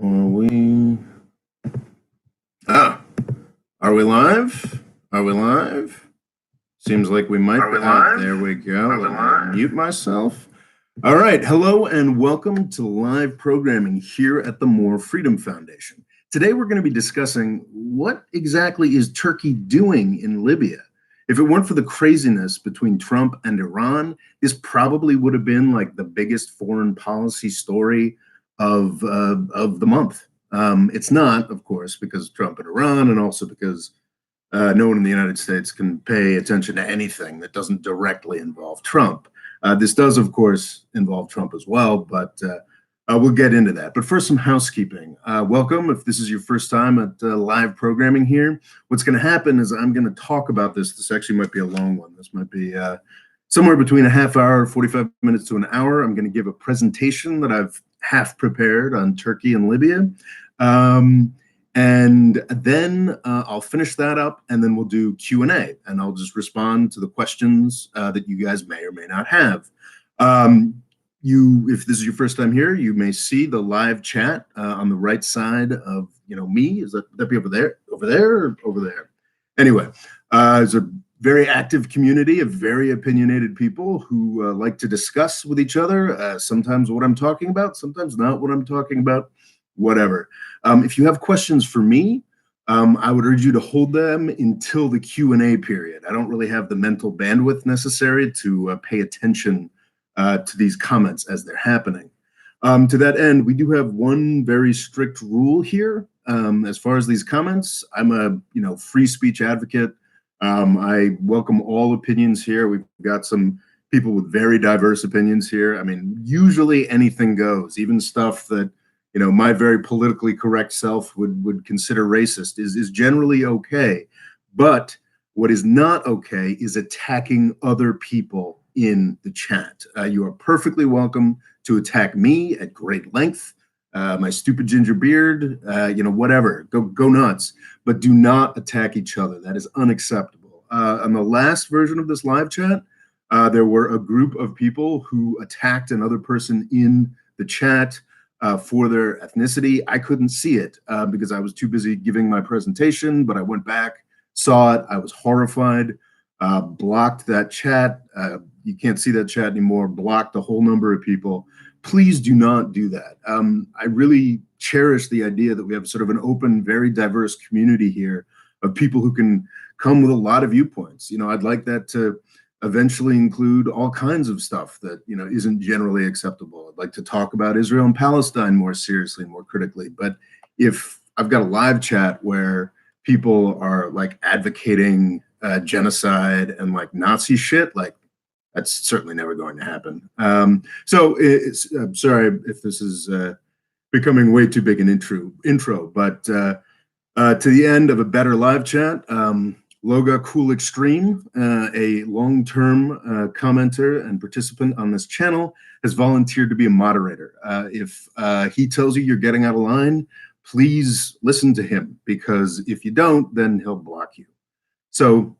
Are we? Ah, are we live? Are we live? Seems like we might be. There we go. Let me mute myself. All right. Hello and welcome to live programming here at the More Freedom Foundation. Today we're going to be discussing what exactly is Turkey doing in Libya. If it weren't for the craziness between Trump and Iran, this probably would have been like the biggest foreign policy story of the month. It's not, of course, because of Trump and Iran, and also because no one in the United States can pay attention to anything that doesn't directly involve Trump. This does, of course, involve Trump as well, but we'll get into that. But first, some housekeeping. Welcome. If this is your first time at live programming here, what's going to happen is I'm going to talk about this. This actually might be a long one. This might be somewhere between a half hour, 45 minutes to an hour. I'm going to give a presentation that I've half prepared on Turkey and Libya. And then I'll finish that up, and then we'll do Q&A, and I'll just respond to the questions that you guys may or may not have. If this is your first time here, you may see the live chat on the right side of me. Would that be over there, or over there? Anyway, it's a very active community of very opinionated people who like to discuss with each other. Sometimes what I'm talking about, sometimes not what I'm talking about. Whatever. If you have questions for me, I would urge you to hold them until the Q&A period. I don't really have the mental bandwidth necessary to pay attention to these comments as they're happening. To that end, we do have one very strict rule here. As far as these comments, I'm a free speech advocate. I welcome all opinions here. We've got some people with very diverse opinions here. I mean, usually anything goes, even stuff that my very politically correct self would consider racist is generally okay. But what is not okay is attacking other people in the chat. You are perfectly welcome to attack me at great length, my stupid ginger beard, whatever, go nuts, but do not attack each other. That is unacceptable. On the last version of this live chat, there were a group of people who attacked another person in the chat for their ethnicity. I couldn't see it because I was too busy giving my presentation, but I went back, saw it. I was horrified, blocked that chat. You can't see that chat anymore, blocked a whole number of people. Please do not do that. I really cherish the idea that we have sort of an open, very diverse community here of people who can come with a lot of viewpoints. I'd like that to eventually include all kinds of stuff that isn't generally acceptable. I'd like to talk about Israel and Palestine more seriously, more critically. But if I've got a live chat where people are like advocating genocide and like Nazi shit, like that's certainly never going to happen. I'm sorry if this is becoming way too big an intro, but to the end of a better live chat, Loga Cool Extreme, a long-term commenter and participant on this channel, has volunteered to be a moderator. If he tells you you're getting out of line, please listen to him, because if you don't, then he'll block you. So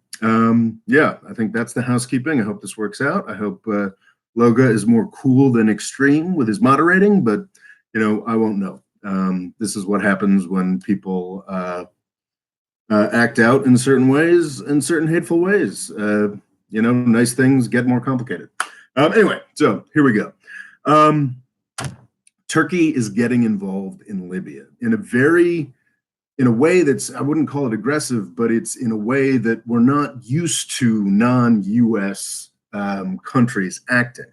yeah, I think that's the housekeeping. I hope this works out. I hope Loga is more cool than extreme with his moderating, but I won't know. This is what happens when people act out in certain ways, in certain hateful ways. Nice things get more complicated. Anyway, so here we go. Turkey is getting involved in Libya in a way that's, I wouldn't call it aggressive, but it's in a way that we're not used to non-US countries acting.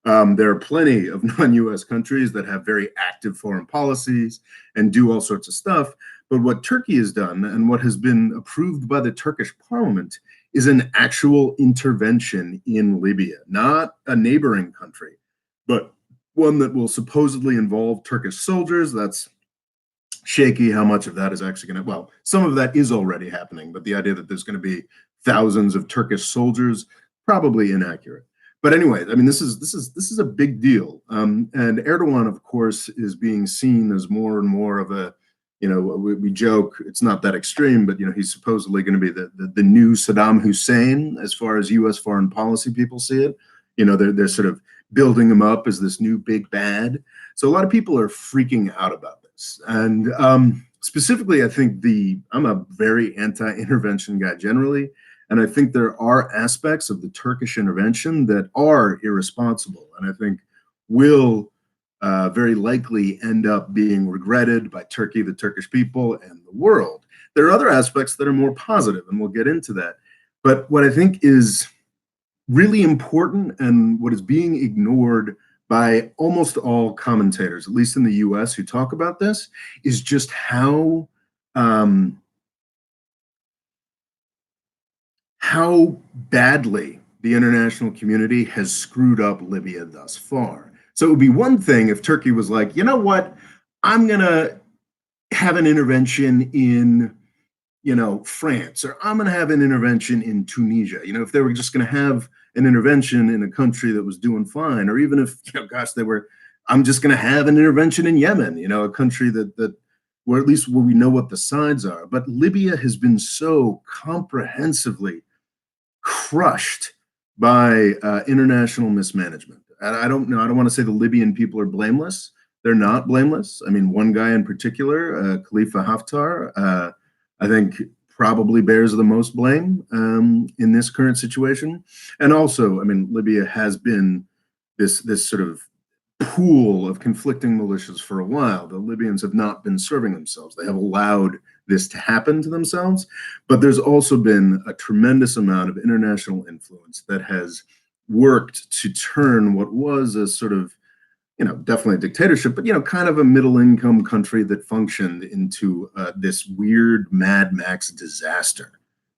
There are plenty of non-US countries that have very active foreign policies and do all sorts of stuff. But what Turkey has done, and what has been approved by the Turkish parliament, is an actual intervention in Libya, not a neighboring country, but one that will supposedly involve Turkish soldiers. That's shaky how much of that is actually going to, well, some of that is already happening, but the idea that there's going to be thousands of Turkish soldiers, probably inaccurate. But anyway, I mean, this is a big deal. And Erdogan, of course, is being seen as more and more of a, we joke, it's not that extreme, but he's supposedly going to be the new Saddam Hussein as far as U.S. foreign policy people see it. They're sort of building him up as this new big bad. So a lot of people are freaking out about this. And specifically, I think I'm a very anti-intervention guy generally, and I think there are aspects of the Turkish intervention that are irresponsible, and I think will very likely end up being regretted by Turkey, the Turkish people, and the world. There are other aspects that are more positive, and we'll get into that. But what I think is really important and what is being ignored by almost all commentators, at least in the US, who talk about this, is just um, how badly the international community has screwed up Libya thus far. So it would be one thing if Turkey was like, you know what, I'm going to have an intervention in France, or I'm going to have an intervention in Tunisia. If they were just going to have an intervention in a country that was doing fine, or even if, gosh, I'm just going to have an intervention in Yemen, a country that, where at least where we know what the sides are. But Libya has been so comprehensively crushed by international mismanagement. And I don't know. I don't want to say the Libyan people are blameless. They're not blameless. I mean, one guy in particular, Khalifa Haftar, I think probably bears the most blame in this current situation. And also, I mean, Libya has been this sort of pool of conflicting militias for a while. The Libyans have not been serving themselves. They have allowed this to happen to themselves. But there's also been a tremendous amount of international influence that has worked to turn what was a sort of definitely a dictatorship, but, kind of a middle income country that functioned into this weird Mad Max disaster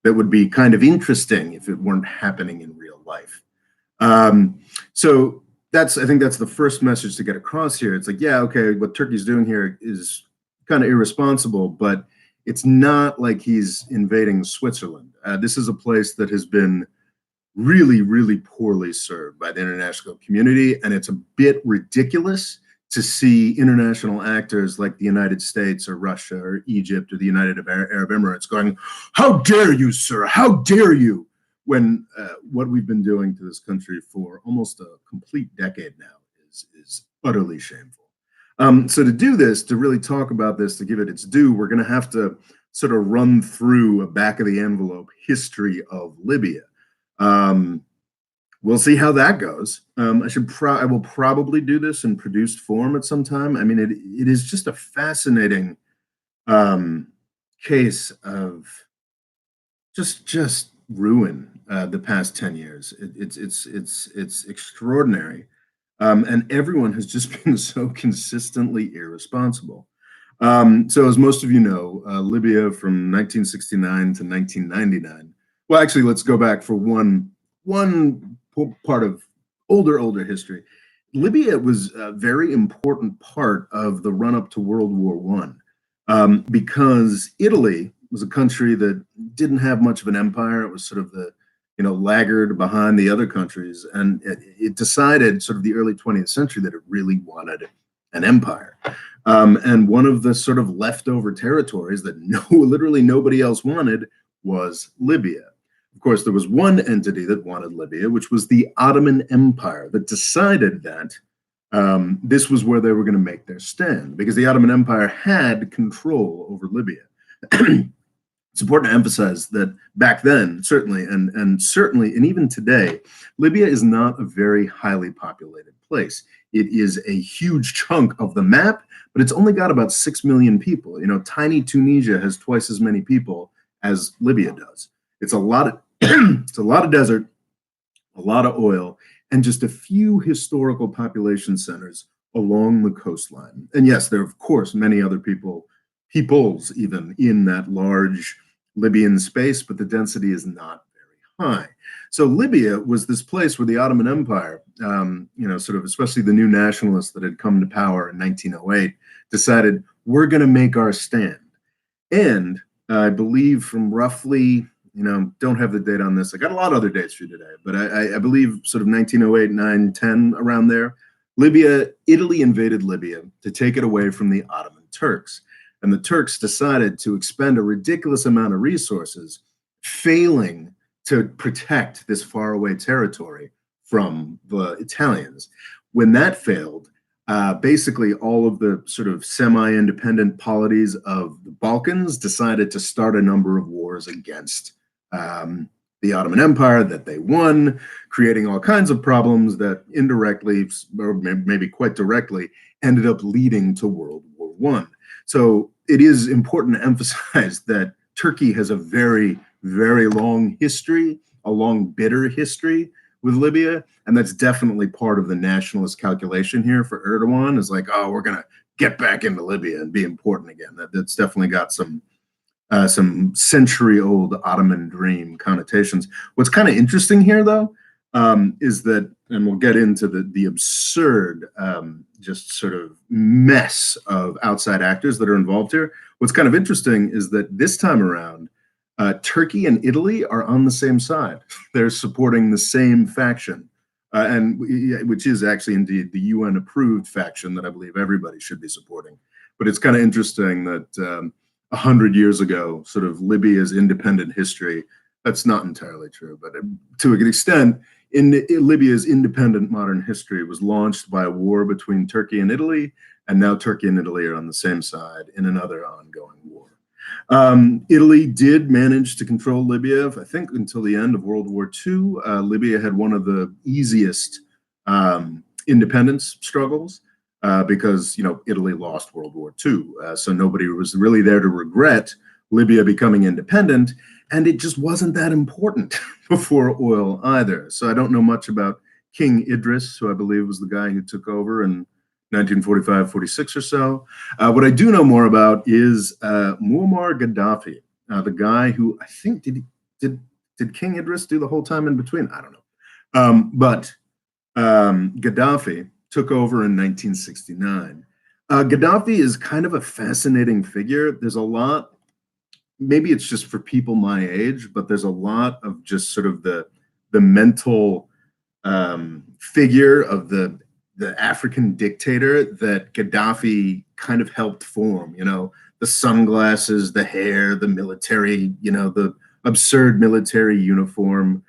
that would be kind of interesting if it weren't happening in real life. So I think that's the first message to get across here. It's like, yeah, okay, what Turkey's doing here is kind of irresponsible, but it's not like he's invading Switzerland. This is a place that has been really, really poorly served by the international community. And it's a bit ridiculous to see international actors like the United States or Russia or Egypt or the United Arab Emirates going, how dare you, sir? How dare you? When what we've been doing to this country for almost a complete decade now is utterly shameful. So to do this, to really talk about this, to give it its due, we're going to have to sort of run through a back of the envelope history of Libya. We'll see how that goes. I will probably do this in produced form at some time. I mean, it is just a fascinating case of just ruin the past 10 years. It's extraordinary, and everyone has just been so consistently irresponsible. So, as most of you know, Libya from 1969 to 1999. Well, actually, let's go back for one part of older history. Libya was a very important part of the run up to World War One, because Italy was a country that didn't have much of an empire. It was sort of the laggard behind the other countries, and it decided sort of the early 20th century that it really wanted an empire. And one of the sort of leftover territories that literally nobody else wanted was Libya. Of course, there was one entity that wanted Libya, which was the Ottoman Empire, that decided that this was where they were going to make their stand, because the Ottoman Empire had control over Libya. It's important to emphasize that back then, certainly, and even today, Libya is not a very highly populated place. It is a huge chunk of the map, but it's only got about 6 million people. Tiny Tunisia has twice as many people as Libya does. It's a lot of it's a lot of desert, a lot of oil, and just a few historical population centers along the coastline. And yes, there are, of course, many other peoples even in that large Libyan space, but the density is not very high. So Libya was this place where the Ottoman Empire, sort of, especially the new nationalists that had come to power in 1908, decided we're going to make our stand. And I believe from roughly, don't have the date on this. I got a lot of other dates for you today, but I believe sort of 1908, 9, 10, around there, Italy invaded Libya to take it away from the Ottoman Turks. And the Turks decided to expend a ridiculous amount of resources, failing to protect this faraway territory from the Italians. When that failed, Basically, all of the sort of semi-independent polities of the Balkans decided to start a number of wars against the Ottoman Empire that they won, creating all kinds of problems that indirectly, or maybe quite directly, ended up leading to World War One. So it is important to emphasize that Turkey has a very, very long history, a long, bitter history with Libya. And that's definitely part of the nationalist calculation here for Erdogan is like, oh, we're going to get back into Libya and be important again. That's definitely got some century-old Ottoman dream connotations. What's kind of interesting here, though, is that, and we'll get into the absurd, just sort of mess of outside actors that are involved here. What's kind of interesting is that this time around, Turkey and Italy are on the same side. They're supporting the same faction, and which is actually indeed the UN-approved faction that I believe everybody should be supporting. But it's kind of interesting that 100 years ago, sort of Libya's independent history, that's not entirely true, but to an extent, in Libya's independent modern history was launched by a war between Turkey and Italy, and now Turkey and Italy are on the same side in another ongoing war. Italy did manage to control Libya, I think, until the end of World War II. Libya had one of the easiest independence struggles because, you know, Italy lost World War II. So nobody was really there to regret Libya becoming independent, and it just wasn't that important before oil either. So I don't know much about King Idris, who I believe was the guy who took over in 1945, 46 or so. What I do know more about is Muammar Gaddafi, the guy who I think did King Idris do the whole time in between? I don't know. But Gaddafi took over in 1969. Gaddafi is kind of a fascinating figure. There's a lot, maybe it's just for people my age, but there's a lot of just sort of the mental figure of the African dictator that Gaddafi kind of helped form, you know, the sunglasses, the hair, the military, you know, the absurd military uniform.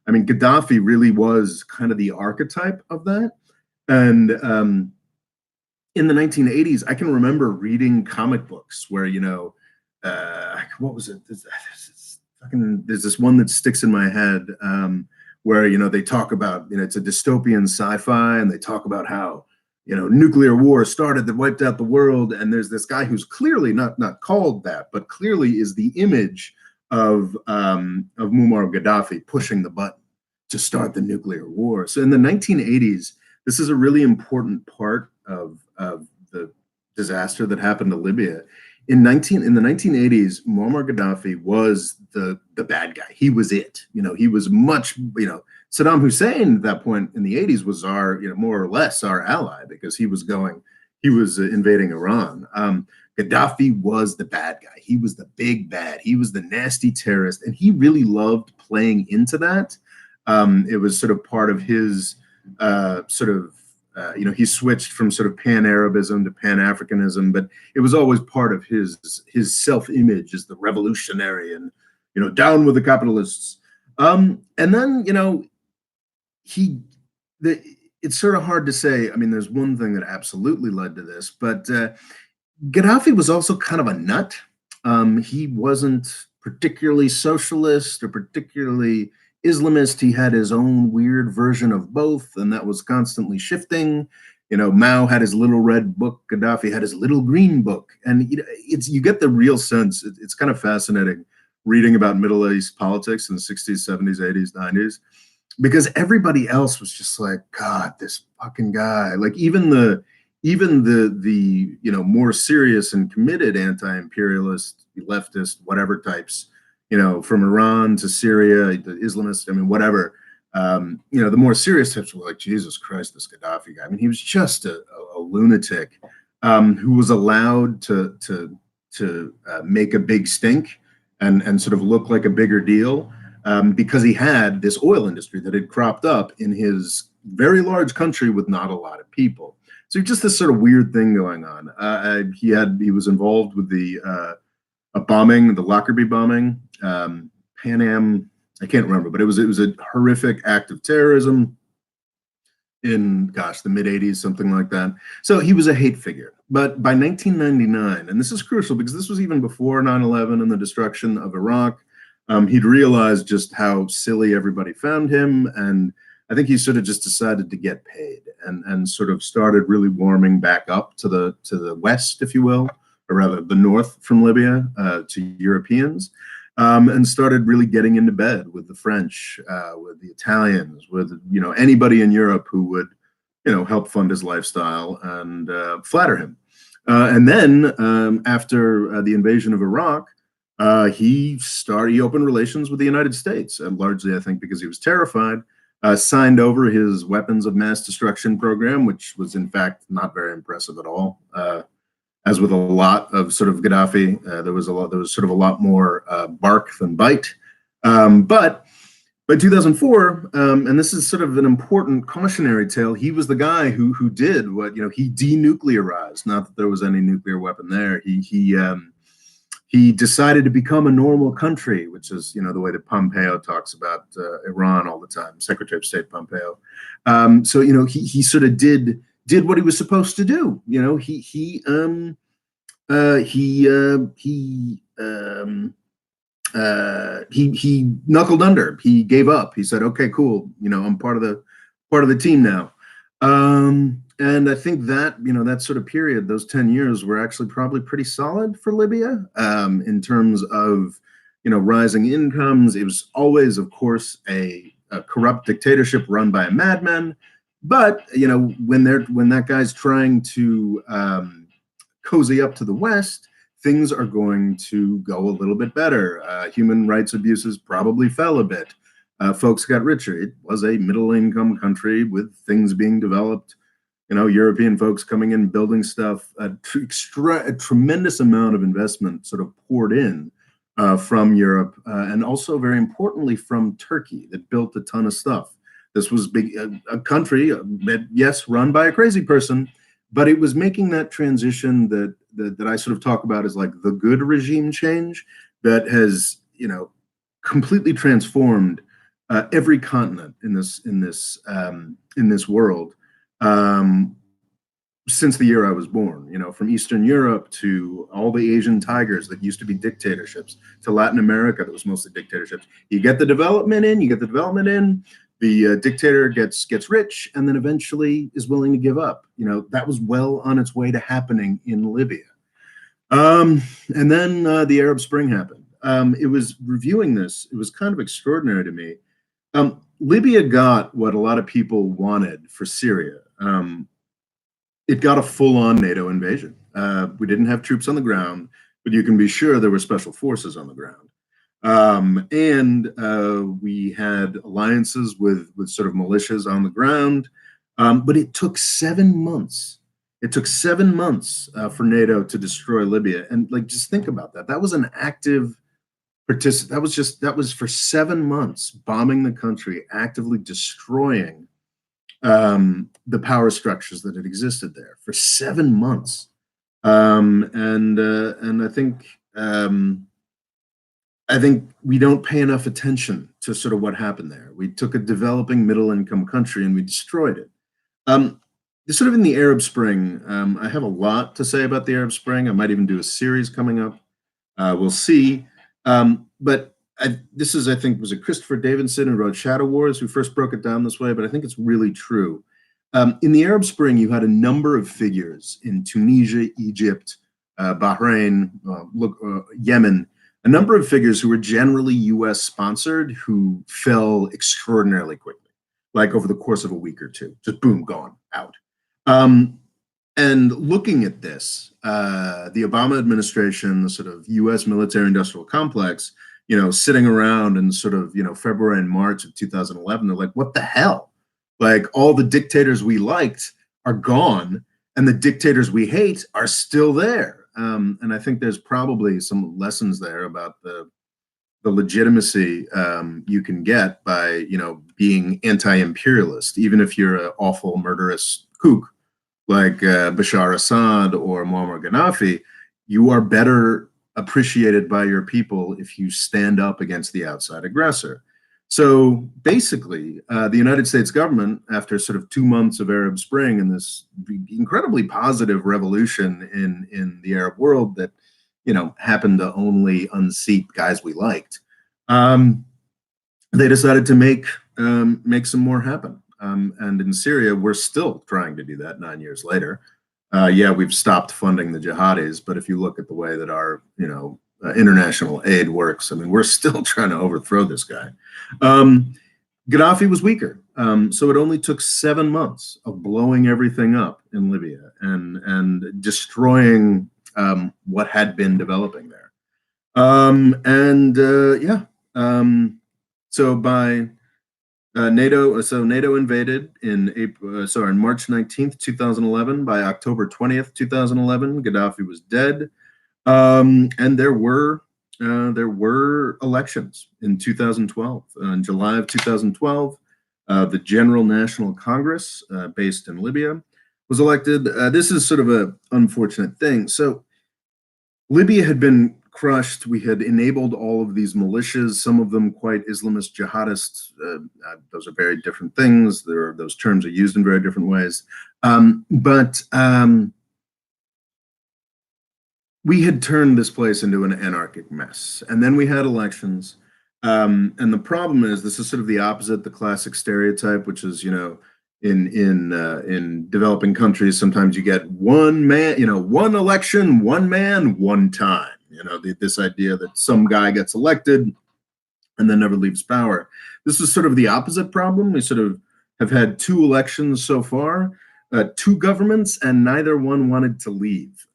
I mean, Gaddafi really was kind of the archetype of that. And in the 1980s, I can remember reading comic books where, you know, what was it? There's this one that sticks in my head where, you know, they talk about, you know, it's a dystopian sci-fi, and they talk about how, you know, nuclear war started that wiped out the world. And there's this guy who's clearly not called that, but clearly is the image of Muammar Gaddafi pushing the button to start the nuclear war. So in the 1980s, this is a really important part of the disaster that happened to Libya. In the 1980s, Muammar Gaddafi was the bad guy. He was it. You know, he was much, you know, Saddam Hussein at that point in the 80s was our, you know, more or less our ally because he was invading Iran. Gaddafi was the bad guy. He was the big bad. He was the nasty terrorist, and he really loved playing into that. It was sort of part of his you know, he switched from sort of pan-Arabism to pan-Africanism, but it was always part of his self-image as the revolutionary and, you know, down with the capitalists. And then, you know, it's sort of hard to say. I mean, there's one thing that absolutely led to this, but Gaddafi was also kind of a nut. He wasn't particularly socialist or particularly Islamist. He had his own weird version of both, and that was constantly shifting. You know, Mao had his little red book, Gaddafi had his little green book, and you know, you get the real sense. It's kind of fascinating reading about Middle East politics in the 60s, 70s, 80s, 90s, because everybody else was just like, God, this fucking guy. Like even the you know, more serious and committed anti-imperialist, leftist, whatever types, you know, from Iran to Syria, the Islamists, I mean, whatever, you know, the more serious types were like, Jesus Christ, this Gaddafi guy. I mean, he was just a lunatic who was allowed to make a big stink and sort of look like a bigger deal because he had this oil industry that had cropped up in his very large country with not a lot of people. So just this sort of weird thing going on. He was involved with the bombing, the Lockerbie bombing, Pan Am. I can't remember, but it was a horrific act of terrorism in, gosh, the mid 80s, something like that. So he was a hate figure. But by 1999, and this is crucial because this was even before 9/11 and the destruction of Iraq, he'd realized just how silly everybody found him. And I think he sort of just decided to get paid and sort of started really warming back up to the west, if you will, or rather the north from Libya to Europeans. And started really getting into bed with the French, with the Italians, with anybody in Europe who would help fund his lifestyle and flatter him. And then after the invasion of Iraq, he opened relations with the United States, and largely I think because he was terrified. Signed over his weapons of mass destruction program, which was in fact not very impressive at all. As with a lot of sort of Gaddafi, there was sort of a lot more bark than bite. But by 2004, and this is sort of an important cautionary tale, he was the guy who did what, he denuclearized. Not that there was any nuclear weapon there. He decided to become a normal country, which is the way that Pompeo talks about Iran all the time, Secretary of State Pompeo. So he sort of did what he was supposed to do. He knuckled under. He gave up. He said, "Okay, cool. I'm part of the team now." And I think that that sort of period, those 10 years, were actually probably pretty solid for Libya in terms of rising incomes. It was always, of course, a corrupt dictatorship run by a madman. But when that guy's trying to cozy up to the West, things are going to go a little bit better. Human rights abuses probably fell a bit. Folks got richer. It was a middle-income country with things being developed. European folks coming in, building stuff. A tremendous amount of investment sort of poured in from Europe, and also very importantly from Turkey, that built a ton of stuff. This was a country, yes, run by a crazy person, but it was making that transition that I sort of talk about as like the good regime change that has completely transformed every continent in this world since the year I was born. From Eastern Europe to all the Asian tigers that used to be dictatorships, to Latin America that was mostly dictatorships. You get the development in. The dictator gets rich and then eventually is willing to give up. That was well on its way to happening in Libya. And then the Arab Spring happened. It was reviewing this. It was kind of extraordinary to me. Libya got what a lot of people wanted for Syria. It got a full-on NATO invasion. We didn't have troops on the ground, but you can be sure there were special forces on the ground. And we had alliances with sort of militias on the ground. But it took 7 months. It took 7 months for NATO to destroy Libya. And just think about that. That was an active participant. That was for 7 months, bombing the country, actively destroying the power structures that had existed there for 7 months. And I think we don't pay enough attention to sort of what happened there. We took a developing middle-income country and we destroyed it. Sort of in the Arab Spring, I have a lot to say about the Arab Spring. I might even do a series coming up. We'll see. But this is, I think, was it Christopher Davidson who wrote Shadow Wars who first broke it down this way, but I think it's really true. In the Arab Spring, you had a number of figures in Tunisia, Egypt, Bahrain, Yemen, a number of figures who were generally US sponsored who fell extraordinarily quickly, like over the course of a week or two, just boom, gone, out. And looking at this, the Obama administration, the sort of US military industrial complex, sitting around in sort of, February and March of 2011, they're like, what the hell? Like all the dictators we liked are gone and the dictators we hate are still there. And I think there's probably some lessons there about the legitimacy you can get by, being anti-imperialist, even if you're an awful murderous kook like Bashar Assad or Muammar Gaddafi. You are better appreciated by your people if you stand up against the outside aggressor. So basically, the United States government, after sort of 2 months of Arab Spring and this incredibly positive revolution in the Arab world that, happened to only unseat guys we liked, um, they decided to make some more happen. And in Syria, we're still trying to do that 9 years later. Yeah, we've stopped funding the jihadis, but if you look at the way that our, international aid works, I mean, we're still trying to overthrow this guy. Um, Gaddafi was weaker, so it only took 7 months of blowing everything up in Libya and destroying what had been developing there. And yeah, so by NATO invaded in on March 19th, 2011. By October 20th, 2011, Gaddafi was dead. And there were elections in 2012. In July of 2012, the General National Congress, based in Libya, was elected. This is sort of an unfortunate thing. So Libya had been crushed. We had enabled all of these militias, some of them quite Islamist jihadists. Those are very different things. Those terms are used in very different ways. But we had turned this place into an anarchic mess. And then we had elections. And the problem is, this is sort of the opposite, the classic stereotype, which is, in developing countries, sometimes you get one man, one election, one man, one time. This idea that some guy gets elected and then never leaves power. This is sort of the opposite problem. We sort of have had 2 elections so far, 2 governments, and neither one wanted to leave.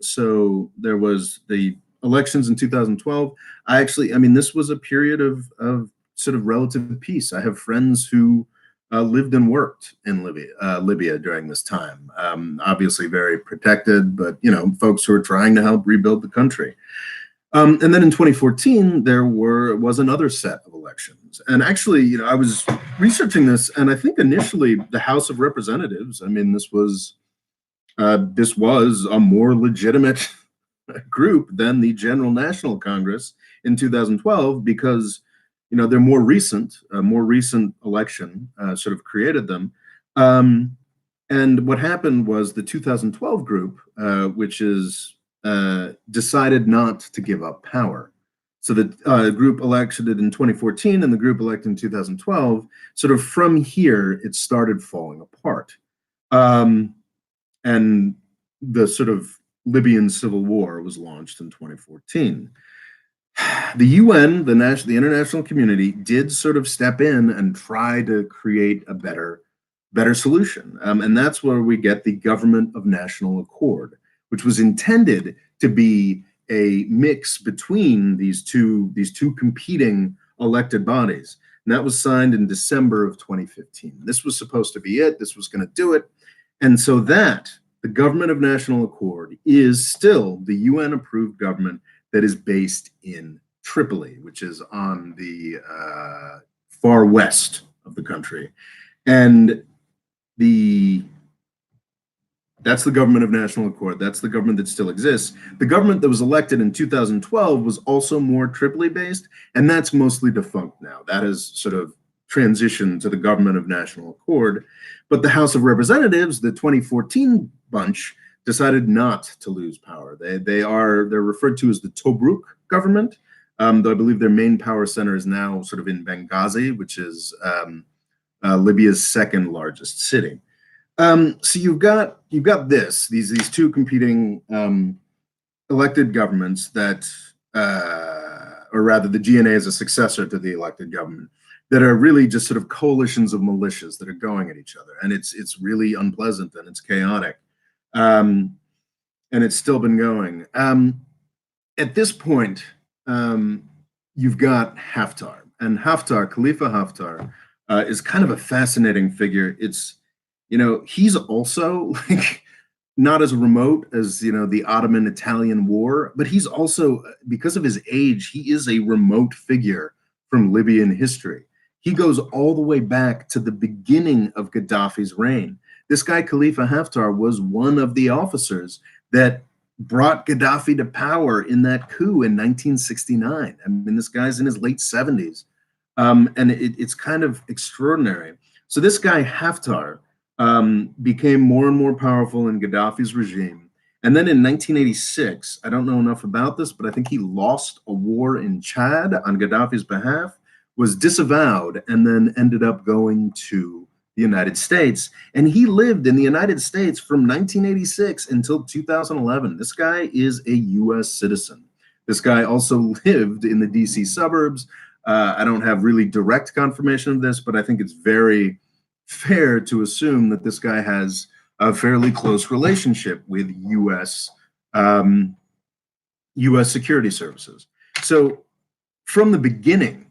So there was the elections in 2012. This was a period of sort of relative peace. I have friends who lived and worked in Libya during this time. Obviously very protected, but folks who are trying to help rebuild the country. And then in 2014, there was another set of elections. And actually, I was researching this, and I think initially the House of Representatives, this was a more legitimate group than the General National Congress in 2012, because their more recent election sort of created them. And what happened was the 2012 group, which is decided not to give up power. So the group elected in 2014 and the group elected in 2012. Sort of from here, it started falling apart. And the sort of Libyan civil war was launched in 2014. The UN, the international community, did sort of step in and try to create a better solution. And that's where we get the Government of National Accord, which was intended to be a mix between these two competing elected bodies. And that was signed in December of 2015. This was supposed to be it. This was going to do it. And so the Government of National Accord, is still the UN-approved government that is based in Tripoli, which is on the far west of the country. And that's the Government of National Accord. That's the government that still exists. The government that was elected in 2012 was also more Tripoli-based, and that's mostly defunct now. That has sort of transitioned to the Government of National Accord. But the House of Representatives, the 2014 bunch, decided not to lose power. They're referred to as the Tobruk government, though I believe their main power center is now sort of in Benghazi, which is Libya's second largest city. So you've got these 2 competing elected governments that, or rather, the GNA is a successor to the elected government, that are really just sort of coalitions of militias that are going at each other, and it's really unpleasant and it's chaotic, and it's still been going. At this point, you've got Haftar, and Khalifa Haftar, is kind of a fascinating figure. He's also like not as remote as the Ottoman-Italian War, but he's also, because of his age, he is a remote figure from Libyan history. He goes all the way back to the beginning of Gaddafi's reign. This guy Khalifa Haftar was one of the officers that brought Gaddafi to power in that coup in 1969. This guy's in his late 70s. And it's kind of extraordinary. So this guy Haftar became more and more powerful in Gaddafi's regime. And then in 1986, I don't know enough about this, but I think he lost a war in Chad on Gaddafi's behalf, was disavowed, and then ended up going to the United States. And he lived in the United States from 1986 until 2011. This guy is a US citizen. This guy also lived in the DC suburbs. I don't have really direct confirmation of this, but I think it's very fair to assume that this guy has a fairly close relationship with U.S. security services. So from the beginning,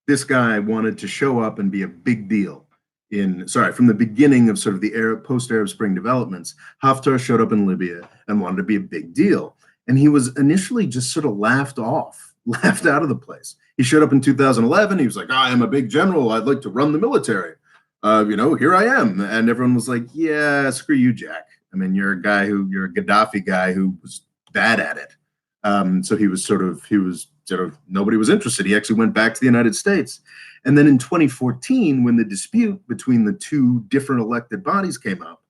this guy wanted to show up and be a big deal. From the beginning of sort of the post-Arab Spring developments, Haftar showed up in Libya and wanted to be a big deal. And he was initially just sort of laughed out of the place. He showed up in 2011. He was like, I am a big general. I'd like to run the military. Here I am. And everyone was like, yeah, screw you, Jack. I mean, you're a Gaddafi guy who was bad at it. So he was sort of, nobody was interested. He actually went back to the United States. And then in 2014, when the dispute between the two different elected bodies came up,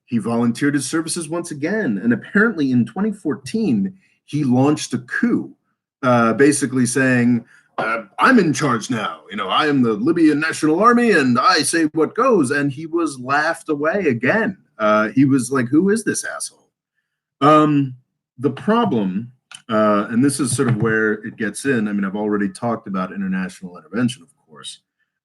he volunteered his services once again. And apparently in 2014, he launched a coup, basically saying, I'm in charge now. I am the Libyan National Army and I say what goes. And he was laughed away again. He was like, who is this asshole? The problem, and this is sort of where it gets in. I mean, I've already talked about international intervention, of course.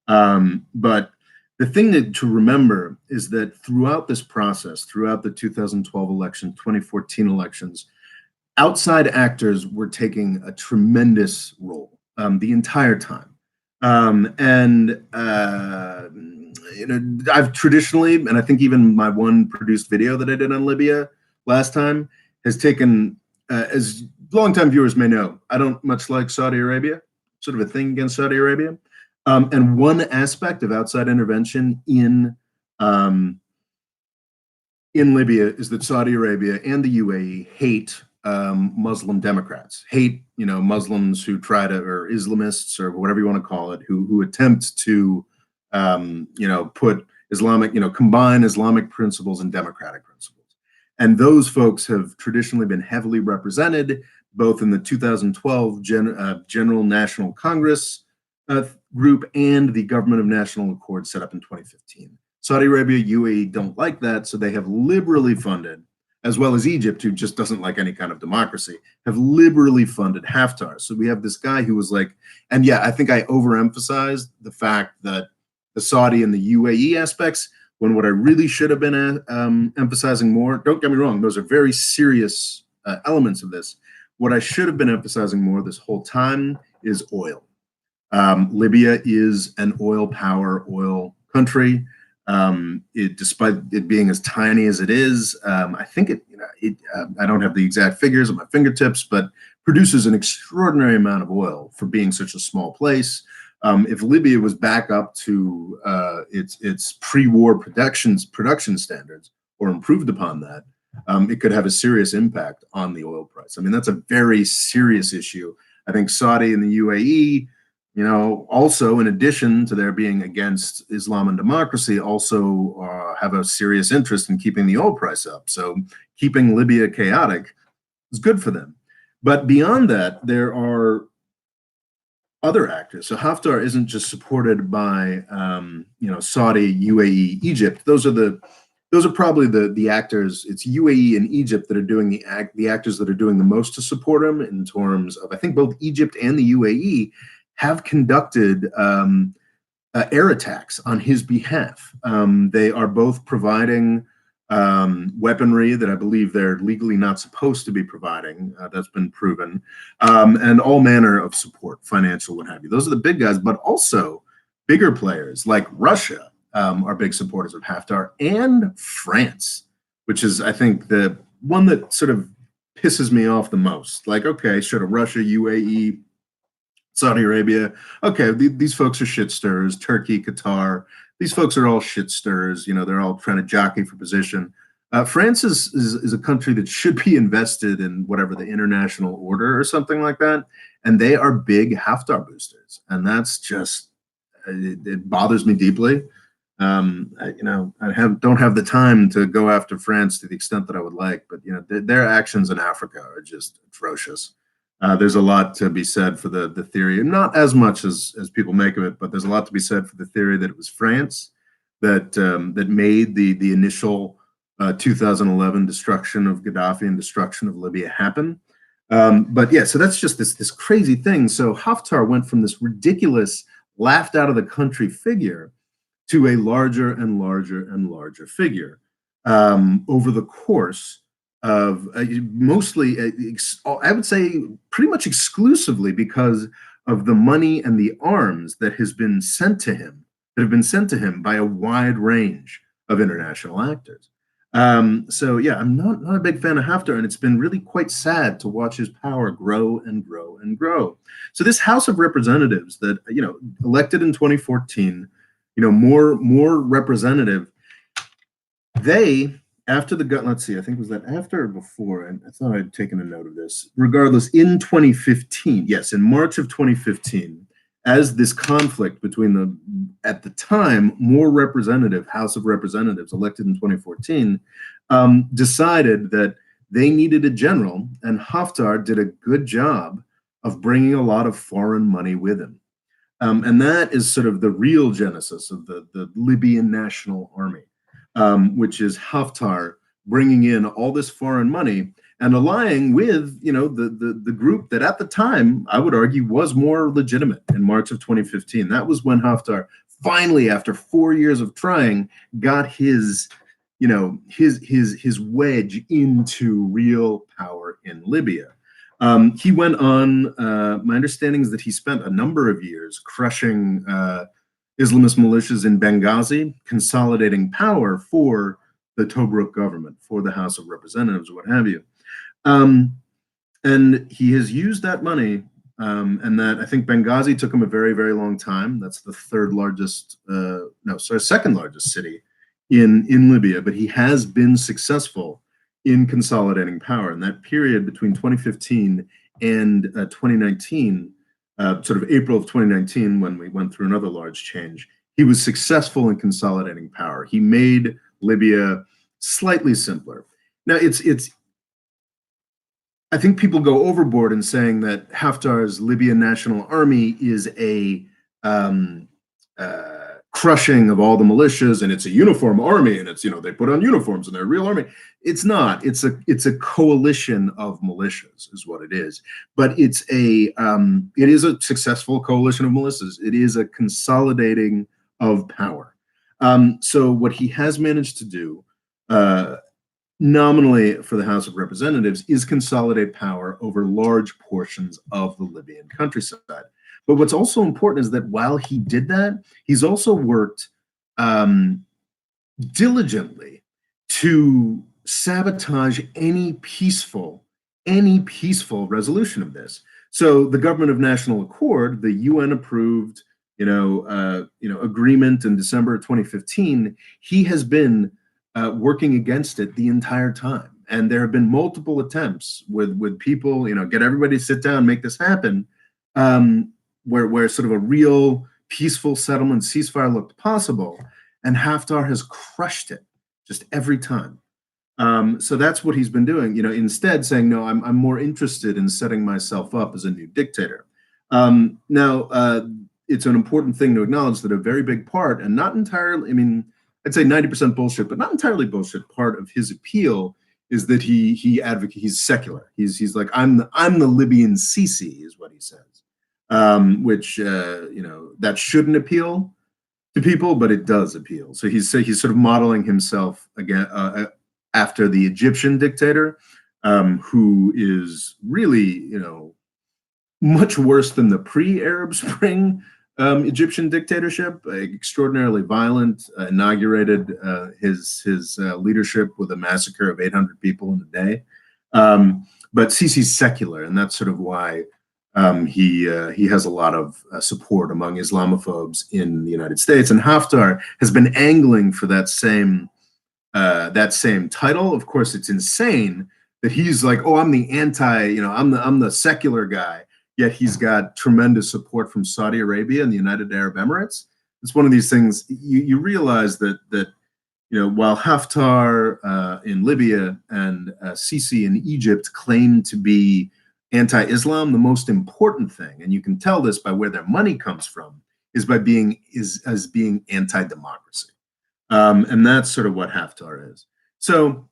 But the thing to remember is that throughout this process, throughout the 2012 election, 2014 elections, outside actors were taking a tremendous role the entire time. I've traditionally, and I think even my one produced video that I did on Libya last time has taken, as longtime viewers may know, I don't much like Saudi Arabia, sort of a thing against Saudi Arabia. And one aspect of outside intervention in Libya is that Saudi Arabia and the UAE hate Muslim Democrats, hate Muslims who try to, or Islamists or whatever you want to call it, who attempt to put Islamic, combine Islamic principles and democratic principles. And those folks have traditionally been heavily represented both in the 2012 General National Congress group and the Government of National Accord set up in 2015. Saudi Arabia, UAE don't like that, so they have liberally funded, as well as Egypt, who just doesn't like any kind of democracy, have liberally funded Haftar. So we have this guy who was like, and yeah, I think I overemphasized the fact that the Saudi and the UAE aspects, when what I really should have been emphasizing more, don't get me wrong, those are very serious elements of this. What I should have been emphasizing more this whole time is oil. Libya is an oil country. Despite it being as tiny as it is, I think I don't have the exact figures at my fingertips, but produces an extraordinary amount of oil for being such a small place. If Libya was back up to its pre-war production standards or improved upon that, it could have a serious impact on the oil price. I mean, that's a very serious issue. I think Saudi and the UAE, also in addition to their being against Islam and democracy, also have a serious interest in keeping the oil price up. So keeping Libya chaotic is good for them. But beyond that, there are other actors. So Haftar isn't just supported by Saudi, UAE, Egypt. Those are probably the actors. It's UAE and Egypt that are doing the actors that are doing the most to support him in terms of, I think both Egypt and the UAE have conducted air attacks on his behalf. They are both providing weaponry that I believe they're legally not supposed to be providing. That's been proven. And all manner of support, financial, what have you. Those are the big guys, but also bigger players like Russia are big supporters of Haftar, and France, which is, I think, the one that sort of pisses me off the most. Like, okay, sure, Russia, UAE, Saudi Arabia. Okay, these folks are shit stirrers. Turkey, Qatar. These folks are all shit stirrers. They're all trying to jockey for position. France is a country that should be invested in whatever the international order or something like that, and they are big Haftar boosters, and that's just it bothers me deeply. Don't have the time to go after France to the extent that I would like, but their actions in Africa are just atrocious. There's a lot to be said for the theory, not as much as people make of it, but there's a lot to be said for the theory that it was France that made the initial 2011 destruction of Gaddafi and destruction of Libya happen. But yeah, so that's just this crazy thing. So Haftar went from this ridiculous, laughed out of the country figure to a larger and larger and larger figure over the course of mostly, I would say, pretty much exclusively because of the money and the arms that has been sent to him, that have been sent to him by a wide range of international actors. So yeah, I'm not a big fan of Haftar, and it's been really quite sad to watch his power grow and grow and grow. So this House of Representatives that elected in 2014, more representative. They after the gut, let's see, I think was that after or before? And I thought I'd taken a note of this. Regardless, in 2015, yes, in March of 2015, as this conflict between the, at the time, more representative House of Representatives elected in 2014, decided that they needed a general, and Haftar did a good job of bringing a lot of foreign money with him. And that is sort of the real genesis of the Libyan National Army, which is Haftar bringing in all this foreign money and allying with, the group that at the time, I would argue, was more legitimate in March of 2015. That was when Haftar finally, after 4 years of trying, got his wedge into real power in Libya. He went on, my understanding is that he spent a number of years crushing Islamist militias in Benghazi, consolidating power for the Tobruk government, for the House of Representatives, or what have you. And he has used that money, and that I think Benghazi took him a very, very long time. That's the second largest city in Libya, but he has been successful in consolidating power. In that period between 2015 and 2019, sort of April of 2019, when we went through another large change, he was successful in consolidating power. He made Libya slightly simpler. Now, I think people go overboard in saying that Haftar's Libyan National Army is a crushing of all the militias, and it's a uniform army, and it's they put on uniforms and they're a real army. It's not. It's a coalition of militias, is what it is. But it is a successful coalition of militias. It is a consolidating of power. So what he has managed to do, nominally for the House of Representatives, is consolidate power over large portions of the Libyan countryside. But what's also important is that while he did that, he's also worked diligently to sabotage any peaceful resolution of this. So the Government of National Accord, the UN approved, agreement in December of 2015, he has been working against it the entire time. And there have been multiple attempts with people, get everybody to sit down, make this happen, where sort of a real peaceful settlement ceasefire looked possible. And Haftar has crushed it just every time. So that's what he's been doing, instead saying, no, I'm more interested in setting myself up as a new dictator. Now, it's an important thing to acknowledge that a very big part, and not entirely, I'd say 90% bullshit, but not entirely bullshit, part of his appeal is that he advocates, he's secular. He's like, I'm the Libyan Sisi, is what he says. Which that shouldn't appeal to people, but it does appeal. So he's sort of modeling himself again after the Egyptian dictator, who is really much worse than the pre-Arab Spring Egyptian dictatorship, extraordinarily violent. Inaugurated his leadership with a massacre of 800 people in a day. But Sisi's secular, and that's sort of why. He has a lot of support among Islamophobes in the United States, and Haftar has been angling for that same that same title. Of course, it's insane that he's like, oh, I'm the anti, I'm the secular guy. Yet he's got tremendous support from Saudi Arabia and the United Arab Emirates. It's one of these things you realize that while Haftar in Libya and Sisi in Egypt claim to be anti-Islam, the most important thing, and you can tell this by where their money comes from, is as being anti-democracy. And that's sort of what Haftar is. So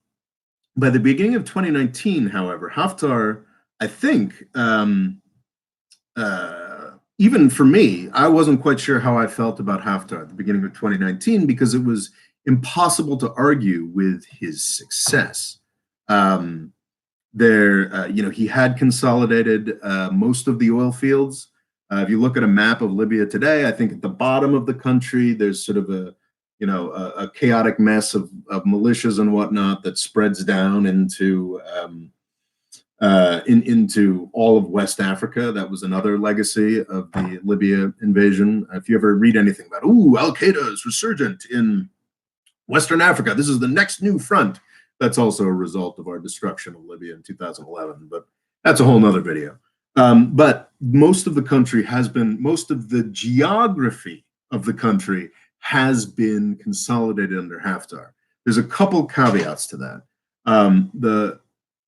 by the beginning of 2019, however, Haftar, I think, even for me, I wasn't quite sure how I felt about Haftar at the beginning of 2019 because it was impossible to argue with his success. He had consolidated most of the oil fields. If you look at a map of Libya today, I think at the bottom of the country, there's sort of a chaotic mess of militias and whatnot that spreads down into all of West Africa. That was another legacy of the Libya invasion. If you ever read anything about, Al Qaeda is resurgent in Western Africa, this is the next new front. That's also a result of our destruction of Libya in 2011, but that's a whole nother video. But most of the geography of the country has been consolidated under Haftar. There's a couple caveats to that.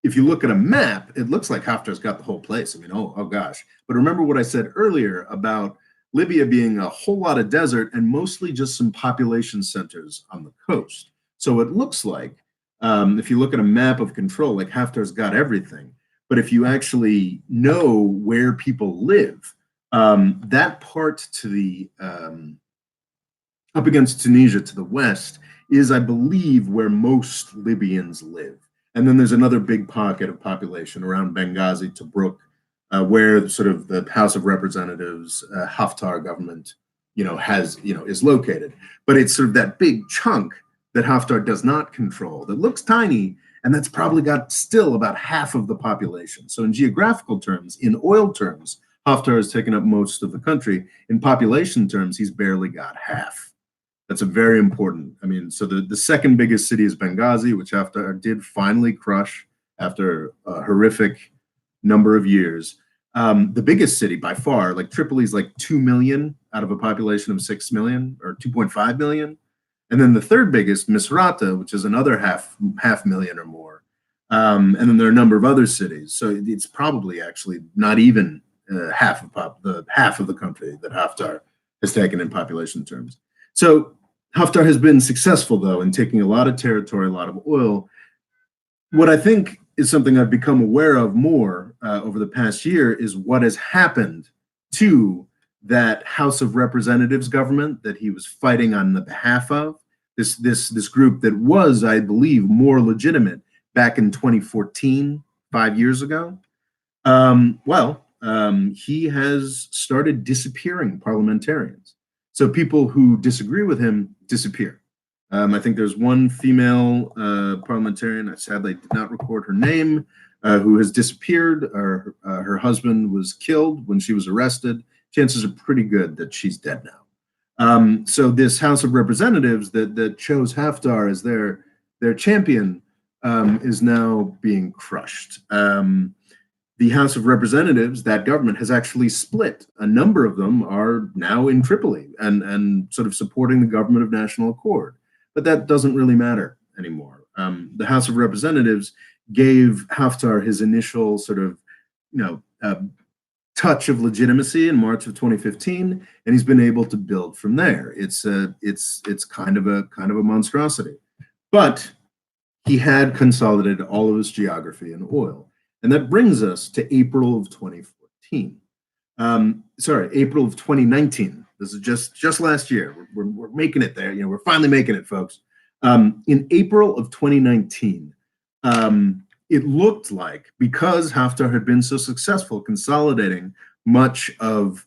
If you look at a map, it looks like Haftar's got the whole place. I mean, oh gosh. But remember what I said earlier about Libya being a whole lot of desert and mostly just some population centers on the coast. So it looks like, if you look at a map of control, like Haftar's got everything. But if you actually know where people live, that part to the up against Tunisia to the west is, I believe, where most Libyans live. And then there's another big pocket of population around Benghazi, Tobruk, where sort of the House of Representatives, Haftar government, is located. But it's sort of that big chunk that Haftar does not control that looks tiny, and that's probably got still about half of the population. So in geographical terms, in oil terms, Haftar has taken up most of the country. In population terms, he's barely got half. That's a very important. I mean, so the second biggest city is Benghazi, which Haftar did finally crush after a horrific number of years. The biggest city by far, like Tripoli, is like 2 million out of a population of 6 million or 2.5 million. And then the third biggest, Misrata, which is another half million or more. And then there are a number of other cities. So it's probably actually not even half of the country that Haftar has taken in population terms. So Haftar has been successful, though, in taking a lot of territory, a lot of oil. What I think is something I've become aware of more over the past year is what has happened to that House of Representatives government that he was fighting on the behalf of, this group that was, I believe, more legitimate back in 2014, 5 years ago. He has started disappearing parliamentarians. So people who disagree with him disappear. I think there's one female parliamentarian, I sadly did not record her name, who has disappeared. Her husband was killed when she was arrested. Chances are pretty good that she's dead now. So this House of Representatives that chose Haftar as their champion is now being crushed. The House of Representatives, that government, has actually split. A number of them are now in Tripoli and sort of supporting the government of national accord. But that doesn't really matter anymore. The House of Representatives gave Haftar his initial sort of, touch of legitimacy in March of 2015, and he's been able to build from there. It's kind of a monstrosity. But he had consolidated all of his geography in oil. And that brings us to April of 2014. April of 2019. This is just last year. We're making it there. We're finally making it, folks. In April of 2019, it looked like, because Haftar had been so successful consolidating much of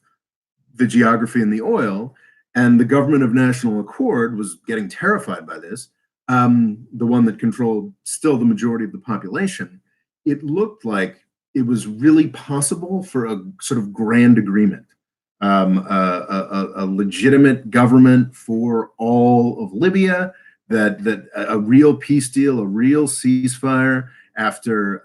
the geography in the oil, and the government of national accord was getting terrified by this, the one that controlled still the majority of the population, it looked like it was really possible for a sort of grand agreement, a legitimate government for all of Libya that a real peace deal, a real ceasefire after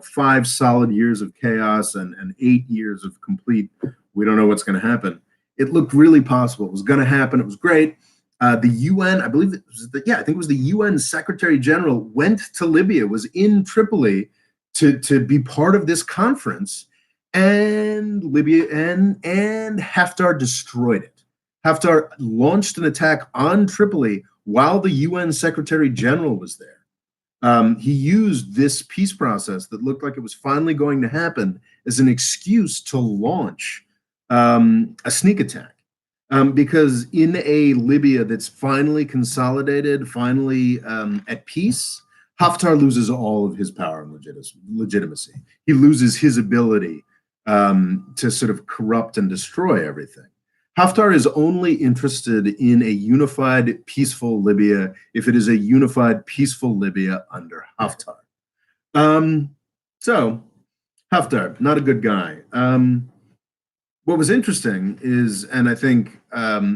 5 solid years of chaos and 8 years of complete, we don't know what's going to happen. It looked really possible. It was going to happen. It was great. The UN, I believe I think it was the UN Secretary General went to Libya, was in Tripoli to be part of this conference, and Libya and Haftar destroyed it. Haftar launched an attack on Tripoli while the UN Secretary General was there. He used this peace process that looked like it was finally going to happen as an excuse to launch a sneak attack. Because in a Libya that's finally consolidated, finally at peace, Haftar loses all of his power and legitimacy. He loses his ability to sort of corrupt and destroy everything. Haftar is only interested in a unified, peaceful Libya if it is a unified, peaceful Libya under Haftar. So, Haftar, not a good guy. What was interesting is, and I think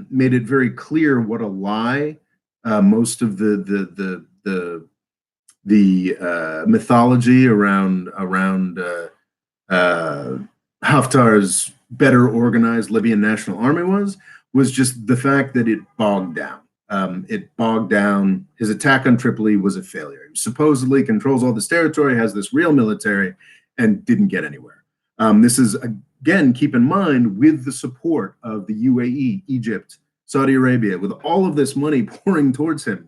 made it very clear what a lie most of the mythology around Haftar's better organized Libyan National Army was just the fact that it bogged down. It bogged down. His attack on Tripoli was a failure. He supposedly controls all this territory, has this real military, and didn't get anywhere. This is, again, keep in mind, with the support of the UAE, Egypt, Saudi Arabia, with all of this money pouring towards him,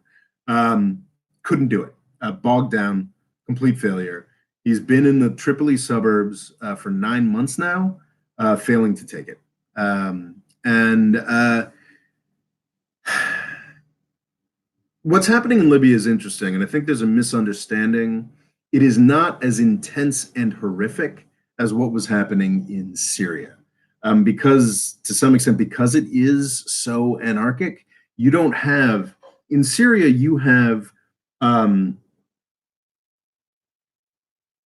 couldn't do it. Bogged down, complete failure. He's been in the Tripoli suburbs for 9 months now, failing to take it. What's happening in Libya is interesting, and I think there's a misunderstanding. It is not as intense and horrific as what was happening in Syria. Because, to some extent, because it is so anarchic, you don't have, in Syria, you have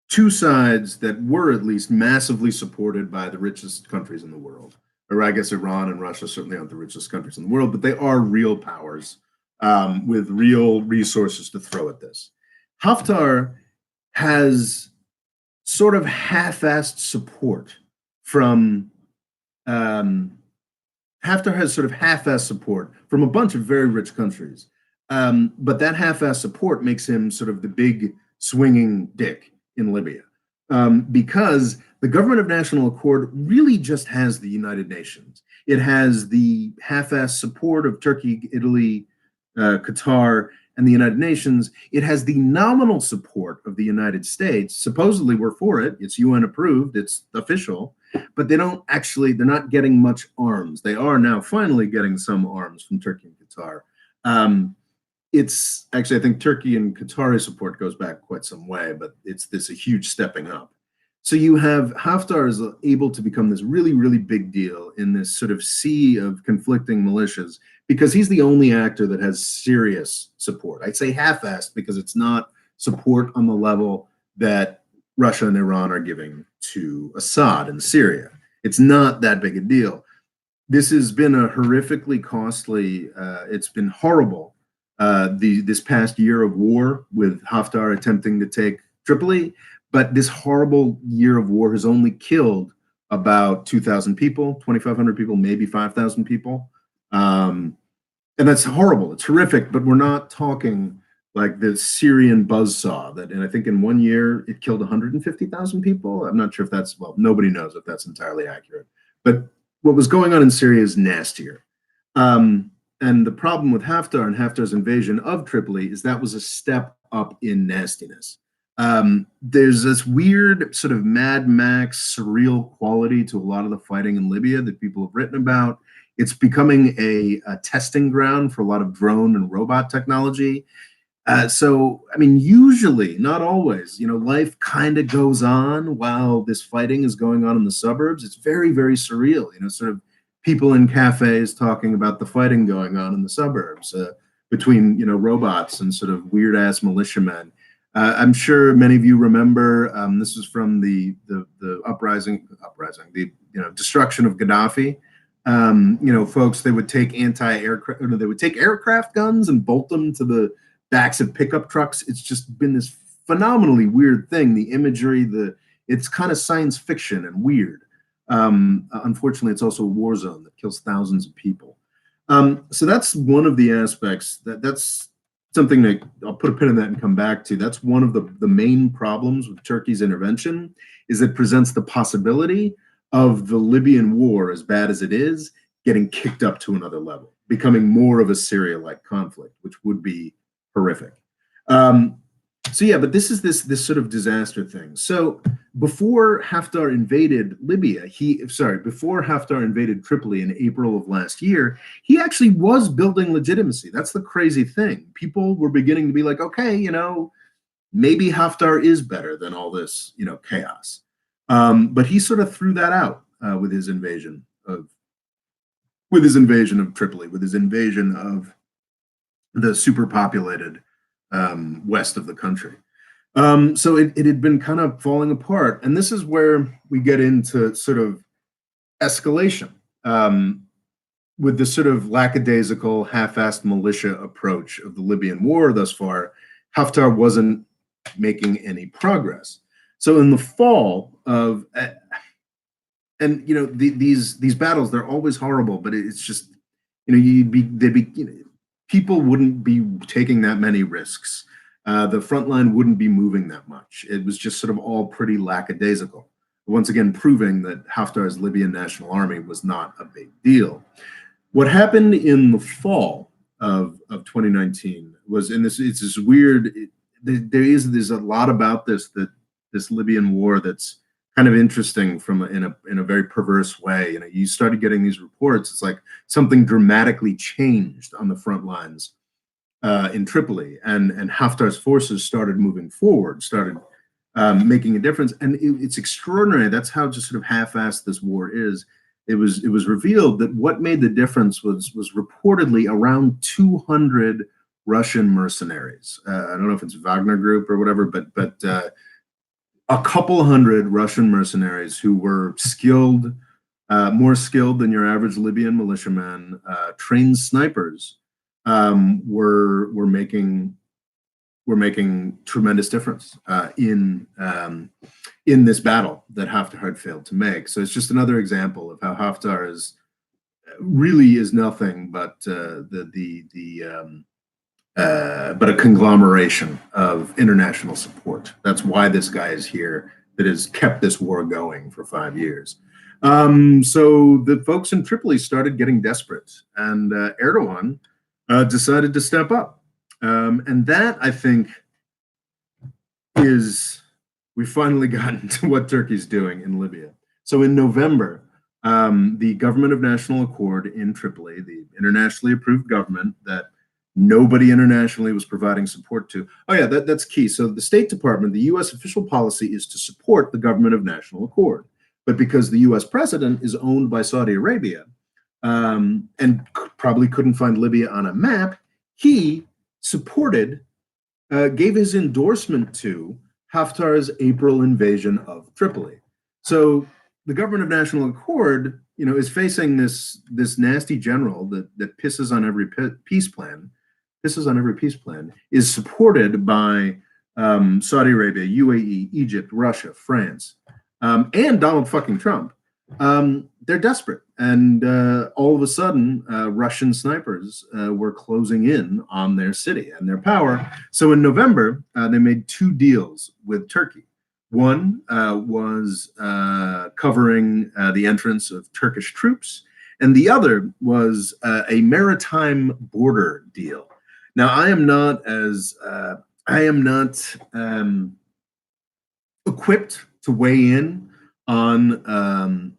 two sides that were at least massively supported by the richest countries in the world. Or I guess Iran and Russia certainly aren't the richest countries in the world, but they are real powers with real resources to throw at this. Haftar has sort of half-assed support from Haftar has sort of half-assed support from a bunch of very rich countries. But that half-assed support makes him sort of the big swinging dick in Libya. Because the government of national accord really just has the United Nations. It has the half-assed support of Turkey, Italy, Qatar, and the United Nations. It has the nominal support of the United States. Supposedly we're for it. It's UN approved. It's official. But they're not getting much arms. They are now finally getting some arms from Turkey and Qatar. It's actually, I think Turkey and Qatari support goes back quite some way, but it's a huge stepping up. So you have Haftar is able to become this really, really big deal in this sort of sea of conflicting militias because he's the only actor that has serious support. I'd say half-assed because it's not support on the level that Russia and Iran are giving to Assad in Syria. It's not that big a deal. This has been a horrifically costly, it's been horrible, this past year of war with Haftar attempting to take Tripoli. But this horrible year of war has only killed about 2,000 people, 2,500 people, maybe 5,000 people. And that's horrible. It's horrific, but we're not talking like the Syrian buzzsaw and I think in 1 year it killed 150,000 people. I'm not sure if that's, well, nobody knows if that's entirely accurate. But what was going on in Syria is nastier. And the problem with Haftar and Haftar's invasion of Tripoli is that was a step up in nastiness. There's this weird sort of Mad Max surreal quality to a lot of the fighting in Libya that people have written about. It's becoming a testing ground for a lot of drone and robot technology. So, I mean, usually, not always, life kind of goes on while this fighting is going on in the suburbs. It's very, very surreal, sort of people in cafes talking about the fighting going on in the suburbs between, robots and sort of weird ass militiamen. I'm sure many of you remember this is from the uprising, the destruction of Gaddafi. Folks, they would take anti-aircraft, they would take aircraft guns and bolt them to the backs of pickup trucks. It's just been this phenomenally weird thing. The imagery, it's kind of science fiction and weird. Unfortunately, it's also a war zone that kills thousands of people. So that's one of the aspects that's something that I'll put a pin in that and come back to. That's one of the main problems with Turkey's intervention, is it presents the possibility of the Libyan war, as bad as it is, getting kicked up to another level, becoming more of a Syria-like conflict, which would be horrific. So yeah, but this is this sort of disaster thing. So before Haftar invaded before Haftar invaded Tripoli in April of last year, he actually was building legitimacy. That's the crazy thing. People were beginning to be like, okay, maybe Haftar is better than all this, chaos. But he sort of threw that out with his invasion of Tripoli, with his invasion of the superpopulated west of the country. So it had been kind of falling apart. And this is where we get into sort of escalation with the sort of lackadaisical, half-assed militia approach of the Libyan war thus far. Haftar wasn't making any progress. So in the fall of, these battles, they're always horrible, but it's just, people wouldn't be taking that many risks. The front line wouldn't be moving that much. It was just sort of all pretty lackadaisical. Once again, proving that Haftar's Libyan National Army was not a big deal. What happened in the fall of 2019 was, it's this weird, there's a lot about this Libyan war that's kind of interesting in a very perverse way. You started getting these reports. It's like something dramatically changed on the front lines in Tripoli, and Haftar's forces started moving forward, started making a difference. And it's extraordinary. That's how just sort of half-assed this war is. It was revealed that what made the difference was reportedly around 200 Russian mercenaries. I don't know if it's Wagner Group or whatever, but a couple hundred Russian mercenaries who were skilled, more skilled than your average Libyan militiaman, trained snipers, were making tremendous difference in this battle that Haftar had failed to make. So it's just another example of how Haftar really is nothing but but a conglomeration of international support. That's why this guy is here, that has kept this war going for 5 years. So the folks in Tripoli started getting desperate, and Erdogan decided to step up. And that, I think, we've finally gotten to what Turkey's doing in Libya. So in November, the Government of National Accord in Tripoli, the internationally approved government that nobody internationally was providing support to. Oh yeah, that's key. So the State Department, the U.S. official policy is to support the Government of National Accord. But because the U.S. president is owned by Saudi Arabia, and probably couldn't find Libya on a map, he gave his endorsement to Haftar's April invasion of Tripoli. So the Government of National Accord, is facing this nasty general that pisses on every peace plan, is supported by Saudi Arabia, UAE, Egypt, Russia, France, and Donald fucking Trump. They're desperate. And all of a sudden, Russian snipers were closing in on their city and their power. So in November, they made 2 deals with Turkey. One was covering the entrance of Turkish troops, and the other was a maritime border deal. Now, I am not equipped to weigh in on.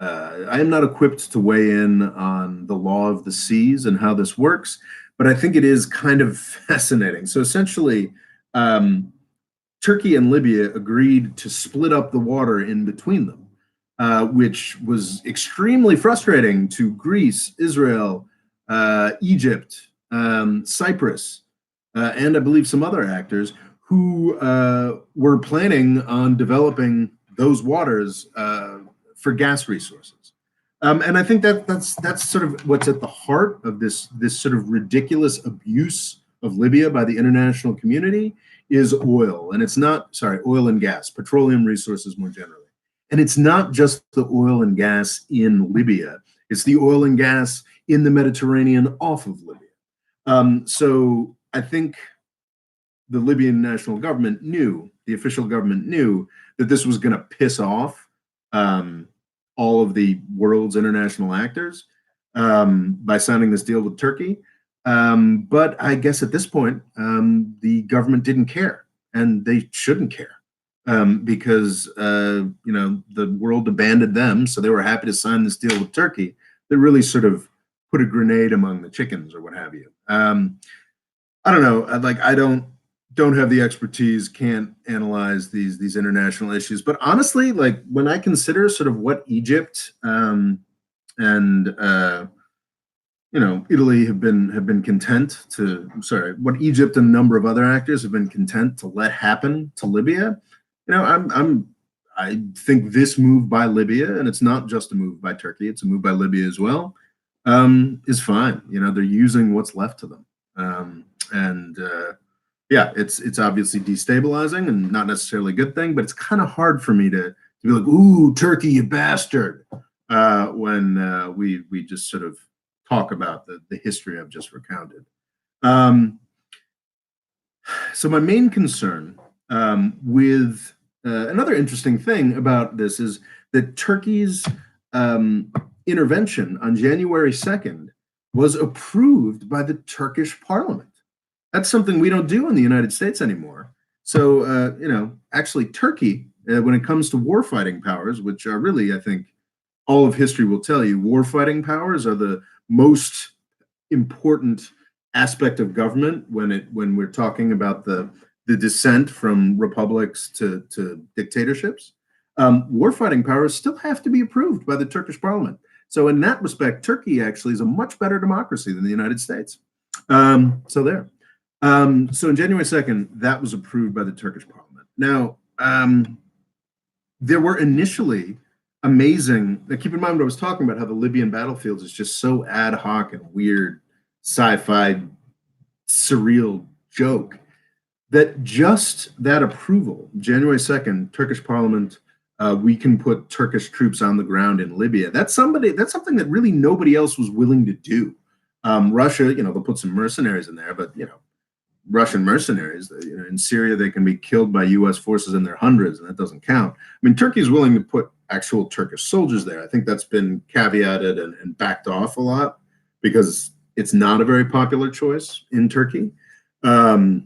I am not equipped to weigh in on the law of the seas and how this works, but I think it is kind of fascinating. So essentially, Turkey and Libya agreed to split up the water in between them, which was extremely frustrating to Greece, Israel, Egypt, Cyprus, and I believe some other actors who were planning on developing those waters for gas resources. And I think that's sort of what's at the heart of this sort of ridiculous abuse of Libya by the international community is oil, and it's not oil and gas, petroleum resources more generally, and it's not just the oil and gas in Libya; it's the oil and gas in the Mediterranean off of Libya. So I think the Libyan national government knew, the official government knew that this was going to piss off all of the world's international actors by signing this deal with Turkey. But I guess at this point, the government didn't care, and they shouldn't care because the world abandoned them, so they were happy to sign this deal with Turkey. That really sort of put a grenade among the chickens, or what have you. I don't know. I don't have the expertise, can't analyze these international issues. But honestly, like when I consider sort of what Egypt and Italy have been content to, what Egypt and a number of other actors have been content to let happen to Libya. I think this move by Libya, and it's not just a move by Turkey, it's a move by Libya as well, is fine. They're using what's left to them. Yeah, it's obviously destabilizing and not necessarily a good thing, but it's kind of hard for me to be like, "Ooh, Turkey, you bastard," when we just sort of talk about the history I've just recounted. So my main concern with another interesting thing about this is that Turkey's intervention on January 2nd was approved by the Turkish parliament. That's something we don't do in the United States anymore. So, actually, Turkey, when it comes to warfighting powers, which are really, I think, all of history will tell you, warfighting powers are the most important aspect of government when we're talking about the descent from republics to dictatorships. Warfighting powers still have to be approved by the Turkish parliament. So, in that respect, Turkey actually is a much better democracy than the United States. So there. So on January 2nd, that was approved by the Turkish parliament. Now, there were initially amazing, now keep in mind what I was talking about, how the Libyan battlefields is just so ad hoc and weird, sci-fi, surreal joke, that just that approval, January 2nd, Turkish parliament, we can put Turkish troops on the ground in Libya. That's something that really nobody else was willing to do. Russia, they'll put some mercenaries in there, but, Russian mercenaries. In Syria, they can be killed by U.S. forces in their hundreds, and that doesn't count. I mean, Turkey is willing to put actual Turkish soldiers there. I think that's been caveated and backed off a lot because it's not a very popular choice in Turkey. But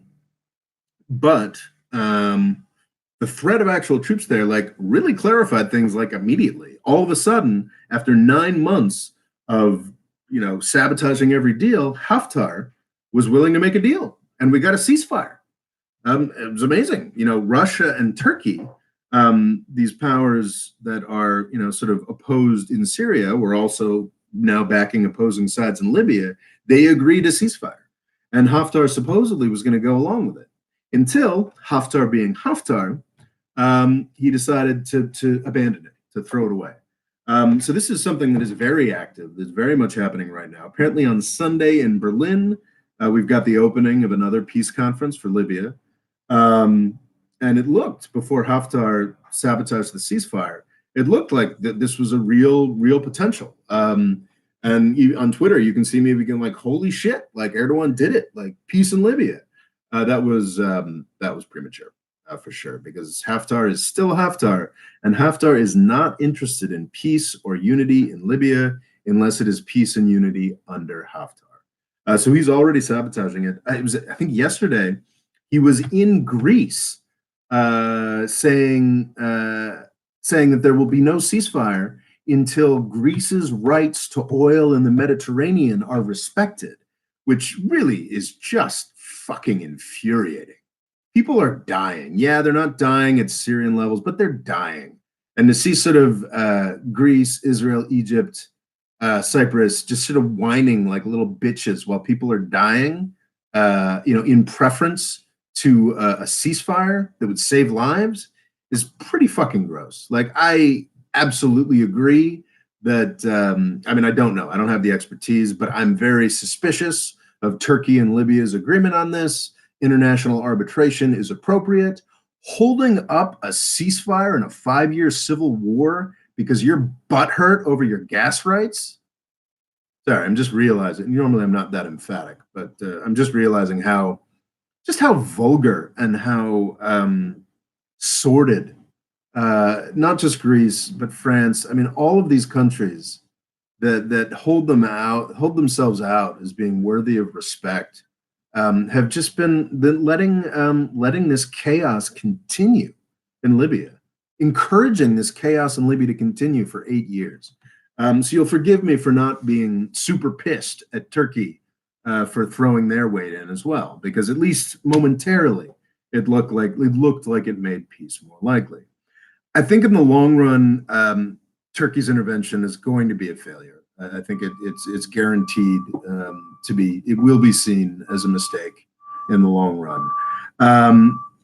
the threat of actual troops there, really clarified things immediately. All of a sudden, after 9 months of sabotaging every deal, Haftar was willing to make a deal. And we got a ceasefire. It was amazing. Russia and Turkey, these powers that are, sort of opposed in Syria, were also now backing opposing sides in Libya. They agreed to ceasefire. And Haftar supposedly was going to go along with it until Haftar being Haftar, he decided to abandon it, to throw it away. So this is something that is very active, that's very much happening right now. Apparently on Sunday in Berlin, we've got the opening of another peace conference for Libya. And it looked, before Haftar sabotaged the ceasefire, it looked like this was a real potential. And on Twitter, you can see me being like, holy shit, Erdogan did it, peace in Libya. That was premature, for sure, because Haftar is still Haftar, and Haftar is not interested in peace or unity in Libya unless it is peace and unity under Haftar. So he's already sabotaging it. I think yesterday he was in Greece saying that there will be no ceasefire until Greece's rights to oil in the Mediterranean are respected, which really is just fucking infuriating. People are dying. Yeah, they're not dying at Syrian levels, but they're dying. And to see sort of Greece, Israel, Egypt, Cyprus just sort of whining like little bitches while people are dying, in preference to a ceasefire that would save lives, is pretty fucking gross. I absolutely agree that I mean, I don't know. I don't have the expertise, but I'm very suspicious of Turkey and Libya's agreement on this. International arbitration is appropriate. Holding up a ceasefire in a 5-year civil war because you're butthurt over your gas rights. Sorry, I'm just realizing. Normally, I'm not that emphatic, but I'm just realizing how vulgar and how sordid, not just Greece but France. I mean, all of these countries that hold themselves out as being worthy of respect, have just been letting this chaos continue in Libya, encouraging this chaos in Libya to continue for 8 years. So you'll forgive me for not being super pissed at Turkey for throwing their weight in as well, because at least momentarily it looked like it made peace more likely. I think in the long run, Turkey's intervention is going to be a failure. I think it's guaranteed to be. It will be seen as a mistake in the long run.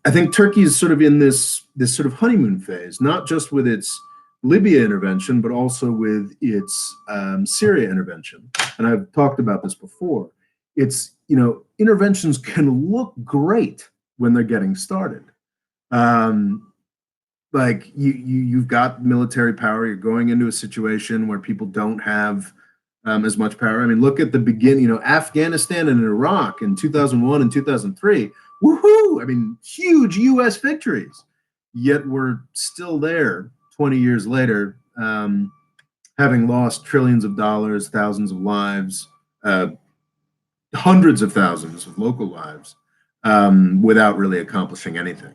I think Turkey is sort of in this sort of honeymoon phase, not just with its Libya intervention, but also with its Syria intervention. And I've talked about this before. It's, interventions can look great when they're getting started. Like you've got military power. You're going into a situation where people don't have as much power. I mean, look at the beginning. Afghanistan and Iraq in 2001 and 2003. Woohoo! I mean, huge U.S. victories. Yet we're still there 20 years later, having lost trillions of dollars, thousands of lives, hundreds of thousands of local lives, without really accomplishing anything.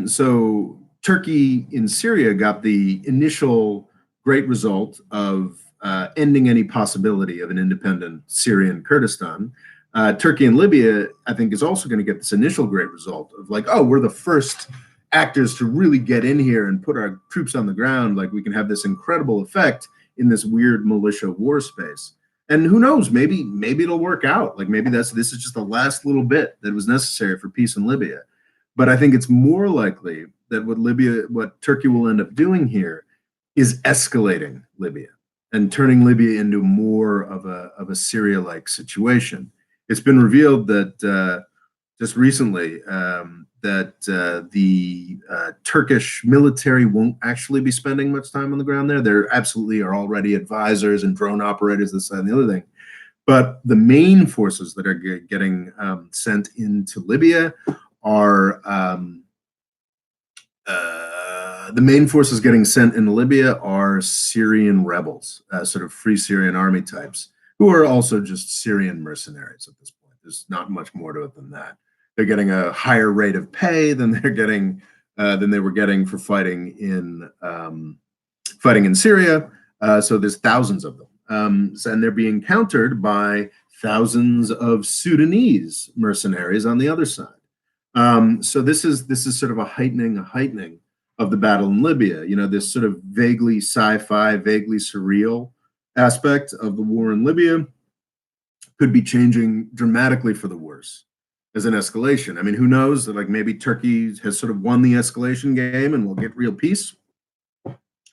So Turkey in Syria got the initial great result of ending any possibility of an independent Syrian Kurdistan. Turkey and Libya, I think, is also going to get this initial great result of like, oh, we're the first actors to really get in here and put our troops on the ground. Like we can have this incredible effect in this weird militia war space. And who knows, maybe it'll work out. Like maybe this is just the last little bit that was necessary for peace in Libya. But I think it's more likely that what Turkey will end up doing here is escalating Libya and turning Libya into more of a Syria-like situation. It's been revealed that just recently that the Turkish military won't actually be spending much time on the ground there. There absolutely are already advisors and drone operators, this, that, and the other thing. But the main forces that are getting sent into Libya are Syrian rebels, sort of Free Syrian Army types, who are also just Syrian mercenaries at this point. There's not much more to it than that. They're getting a higher rate of pay than they were getting for fighting in Syria. So there's thousands of them, and they're being countered by thousands of Sudanese mercenaries on the other side. So this is sort of a heightening of the battle in Libya. This sort of vaguely sci-fi, vaguely surreal aspect of the war in Libya could be changing dramatically for the worse as an escalation. I mean, who knows? That like maybe Turkey has sort of won the escalation game and we'll get real peace.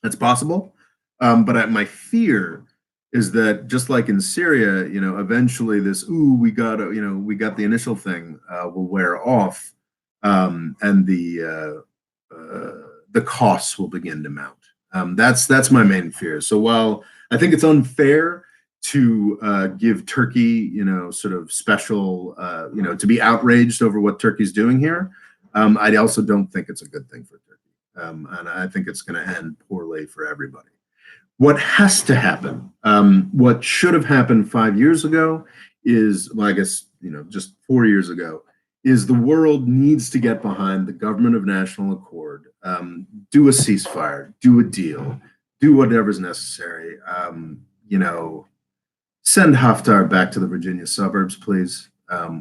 That's possible. But my fear is that just like in Syria, eventually this we got the initial thing will wear off, and the costs will begin to mount. That's my main fear. So while I think it's unfair to give Turkey, sort of special, to be outraged over what Turkey's doing here, I also don't think it's a good thing for Turkey, and I think it's going to end poorly for everybody. What has to happen, what should have happened 5 years ago is, well, I guess, just 4 years ago, is the world needs to get behind the government of national accord, do a ceasefire, do a deal, do whatever's necessary, send Haftar back to the Virginia suburbs, please,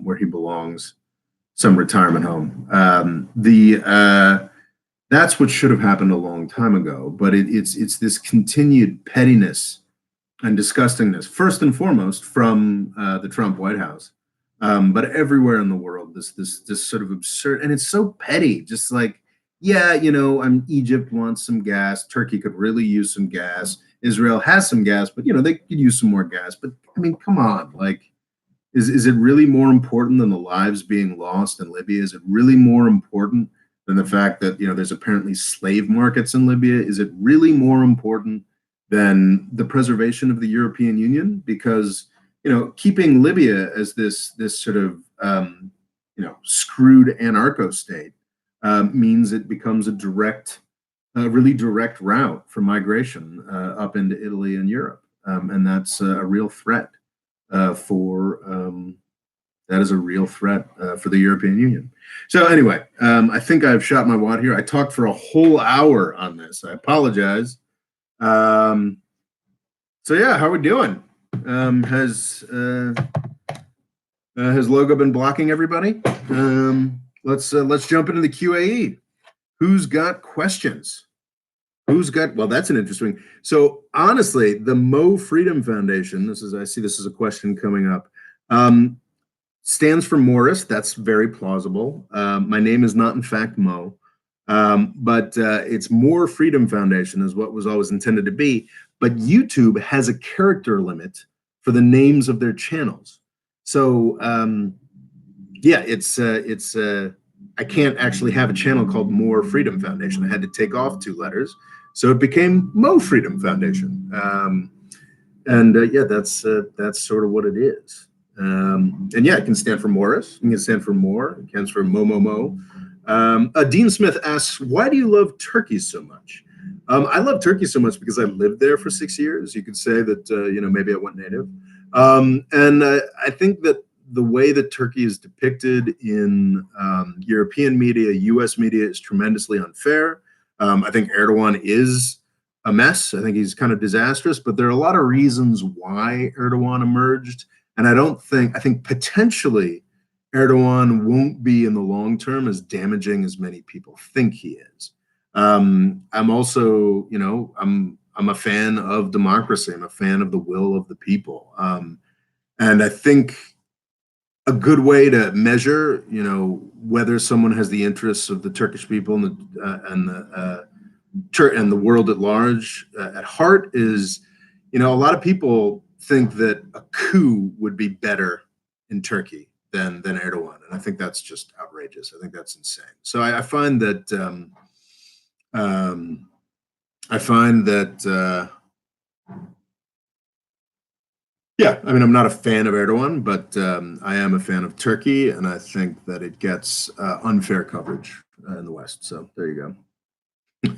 where he belongs, some retirement home. That's what should have happened a long time ago. But it's this continued pettiness and disgustingness, first and foremost from the Trump White House, but everywhere in the world, this sort of absurd, and it's so petty. Just like yeah, Egypt wants some gas. Turkey could really use some gas. Israel has some gas, but they could use some more gas. But I mean, come on, like, is it really more important than the lives being lost in Libya? Is it really more important than the fact that there's apparently slave markets in Libya? Is it really more important than the preservation of the European Union? Because keeping Libya as this sort of screwed anarcho state means it becomes a really direct route for migration up into Italy and Europe, and that's a real threat for that is a real threat for the European Union. So anyway, I think I've shot my wad here. I talked for a whole hour on this. I apologize. So yeah, how are we doing? Has Logo been blocking everybody? Let's jump into the QAE. Who's got questions? Well, that's an interesting. So honestly, the Mo Freedom Foundation, I see this is a question coming up, stands for Morris. That's very plausible. My name is not in fact Mo, but it's More Freedom Foundation is what was always intended to be. But YouTube has a character limit for the names of their channels. So yeah, I can't actually have a channel called More Freedom Foundation. I had to take off 2 letters. So it became Mo Freedom Foundation. Yeah, that's sort of what it is. And yeah, it can stand for Morris. It can stand for More. It stands for Mo. Dean Smith asks, why do you love Turkey so much? I love Turkey so much because I lived there for 6 years. You could say that, maybe I went native. And I think that the way that Turkey is depicted in European media, US media, is tremendously unfair. I think Erdogan is a mess. I think he's kind of disastrous, but there are a lot of reasons why Erdogan emerged. And I think potentially Erdogan won't be in the long term as damaging as many people think he is. I'm also, I'm a fan of democracy. I'm a fan of the will of the people. And I think a good way to measure, whether someone has the interests of the Turkish people and the world at large at heart is, a lot of people think that a coup would be better in Turkey than Erdogan, and I think that's just outrageous. I think that's insane. So I find that yeah, I mean, I'm not a fan of Erdogan, but I am a fan of Turkey, and I think that it gets unfair coverage in the West. So there you go. A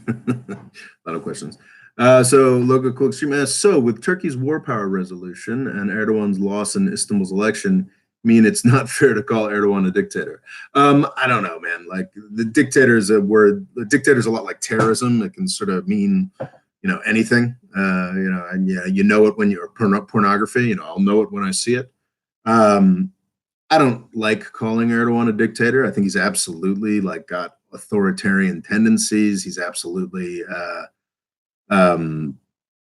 lot of questions. So Logo Cookstream asks, so with Turkey's war power resolution and Erdogan's loss in Istanbul's election, mean it's not fair to call Erdogan a dictator? I don't know, man. Like, the dictator is a word. The dictator is a lot like terrorism. It can sort of mean anything, and yeah, it when you're pornography, I'll know it when I see it. I don't like calling Erdogan a dictator. I think he's absolutely got authoritarian tendencies. He's absolutely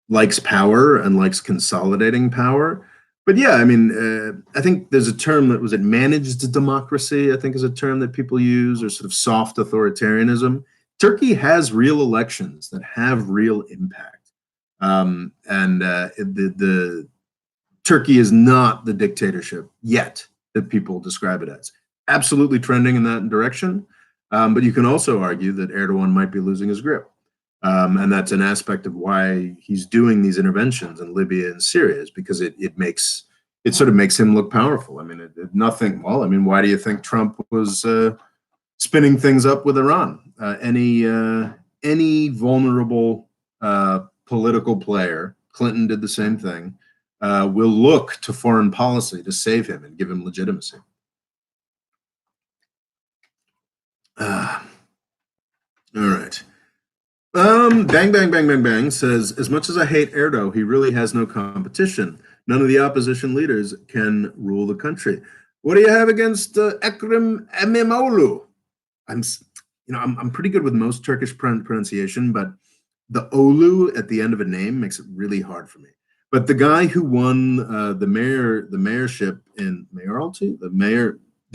likes power and likes consolidating power. But yeah, I mean, I think there's a term that managed democracy, I think is a term that people use, or sort of soft authoritarianism. Turkey has real elections that have real impact. The Turkey is not the dictatorship yet that people describe it as. Absolutely trending in that direction. But you can also argue that Erdogan might be losing his grip. And that's an aspect of why he's doing these interventions in Libya and Syria, is because it sort of makes him look powerful. I mean, why do you think Trump was spinning things up with Iran? Any vulnerable political player, Clinton did the same thing, will look to foreign policy to save him and give him legitimacy. All right. Bang says, as much as I hate Erdo, he really has no competition. None of the opposition leaders can rule the country. What do you have against Ekrem İmamoğlu? I'm pretty good with most Turkish pronunciation, but the Olu at the end of a name makes it really hard for me. But the guy who won the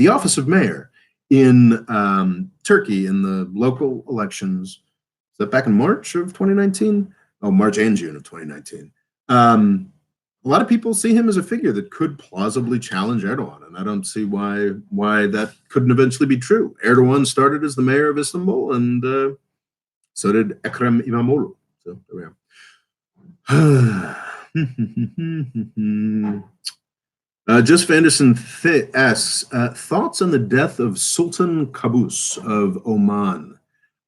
office of mayor in Turkey in the local elections. Is that back in March of 2019? Oh, March and June of 2019. A lot of people see him as a figure that could plausibly challenge Erdogan, and I don't see why that couldn't eventually be true. Erdogan started as the mayor of Istanbul, and so did Ekrem İmamoğlu. So there we are. Just Vanderson asks thoughts on the death of Sultan Qaboos of Oman.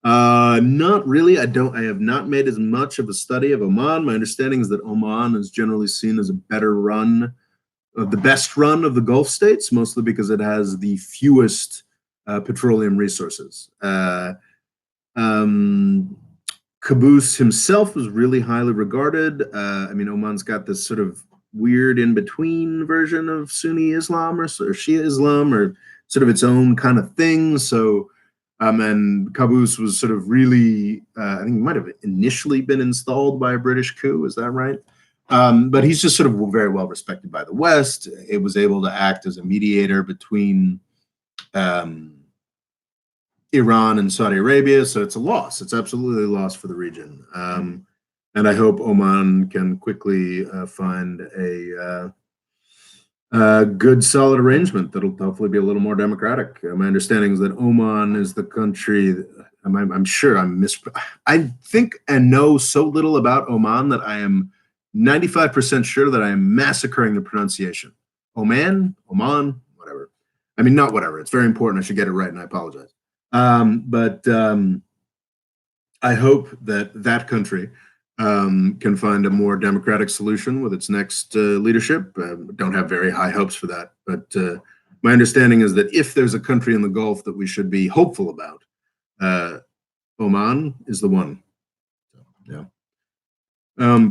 Not really. I have not made as much of a study of Oman. My understanding is that Oman is generally seen as a better run, the best run of the Gulf states, mostly because it has the fewest petroleum resources. Qaboos himself was really highly regarded. I mean, Oman's got this sort of weird in-between version of Sunni Islam or Shia Islam, or sort of its own kind of thing. So, and Qaboos was sort of really, I think he might have initially been installed by a British coup. Is that right? But he's just sort of very well respected by the West. It was able to act as a mediator between Iran and Saudi Arabia, so it's a loss. It's absolutely a loss for the region. And I hope Oman can quickly find a good, solid arrangement that'll hopefully be a little more democratic. My understanding is that Oman is the country. I'm sure I think and know so little about Oman that I am 95% sure that I am massacring the pronunciation. Oman, whatever. I mean, not whatever. It's very important. I should get it right, and I apologize. But I hope that country can find a more democratic solution with its next leadership. Don't have very high hopes for that, but my understanding is that if there's a country in the Gulf that we should be hopeful about, Oman is the one. So, yeah.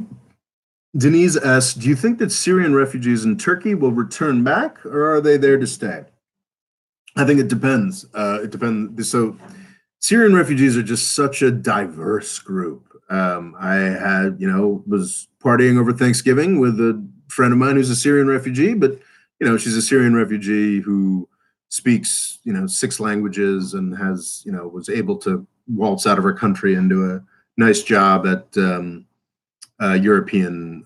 Denise asks, do you think that Syrian refugees in Turkey will return back, or are they there to stay? I think it depends. It depends. So Syrian refugees are just such a diverse group. I was partying over Thanksgiving with a friend of mine who's a Syrian refugee, but, she's a Syrian refugee who speaks, 6 languages and has, was able to waltz out of her country into a nice job at European,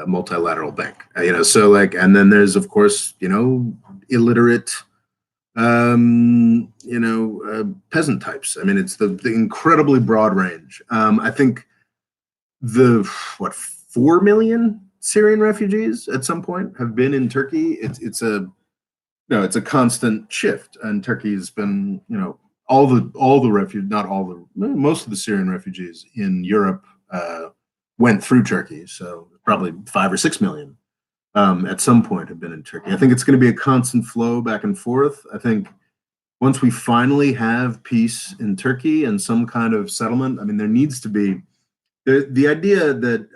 multilateral bank, so like, and then there's, of course, illiterate, peasant types. I mean, it's the incredibly broad range. I think 4 million Syrian refugees at some point have been in Turkey. It's a constant shift, and Turkey's been, most of the Syrian refugees in Europe went through Turkey. So probably 5 or 6 million at some point have been in Turkey. I think it's going to be a constant flow back and forth. I think once we finally have peace in Turkey and some kind of settlement, I mean, there needs to be the idea that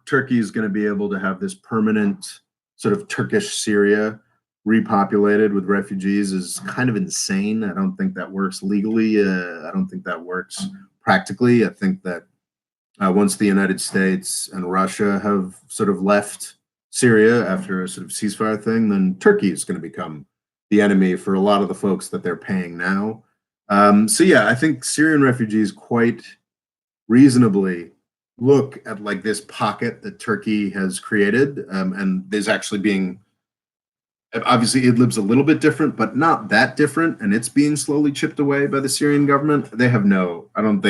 Turkey is going to be able to have this permanent sort of Turkish Syria repopulated with refugees is kind of insane. I don't think that works legally. I don't think that works practically. I think that once the United States and Russia have sort of left Syria after a sort of ceasefire thing, then Turkey is going to become the enemy for a lot of the folks that they're paying now. So yeah, I think Syrian refugees quite reasonably look at like this pocket that Turkey has created, and there's actually being, obviously Idlib's a little bit different, but not that different, and it's being slowly chipped away by the Syrian government. They have I don't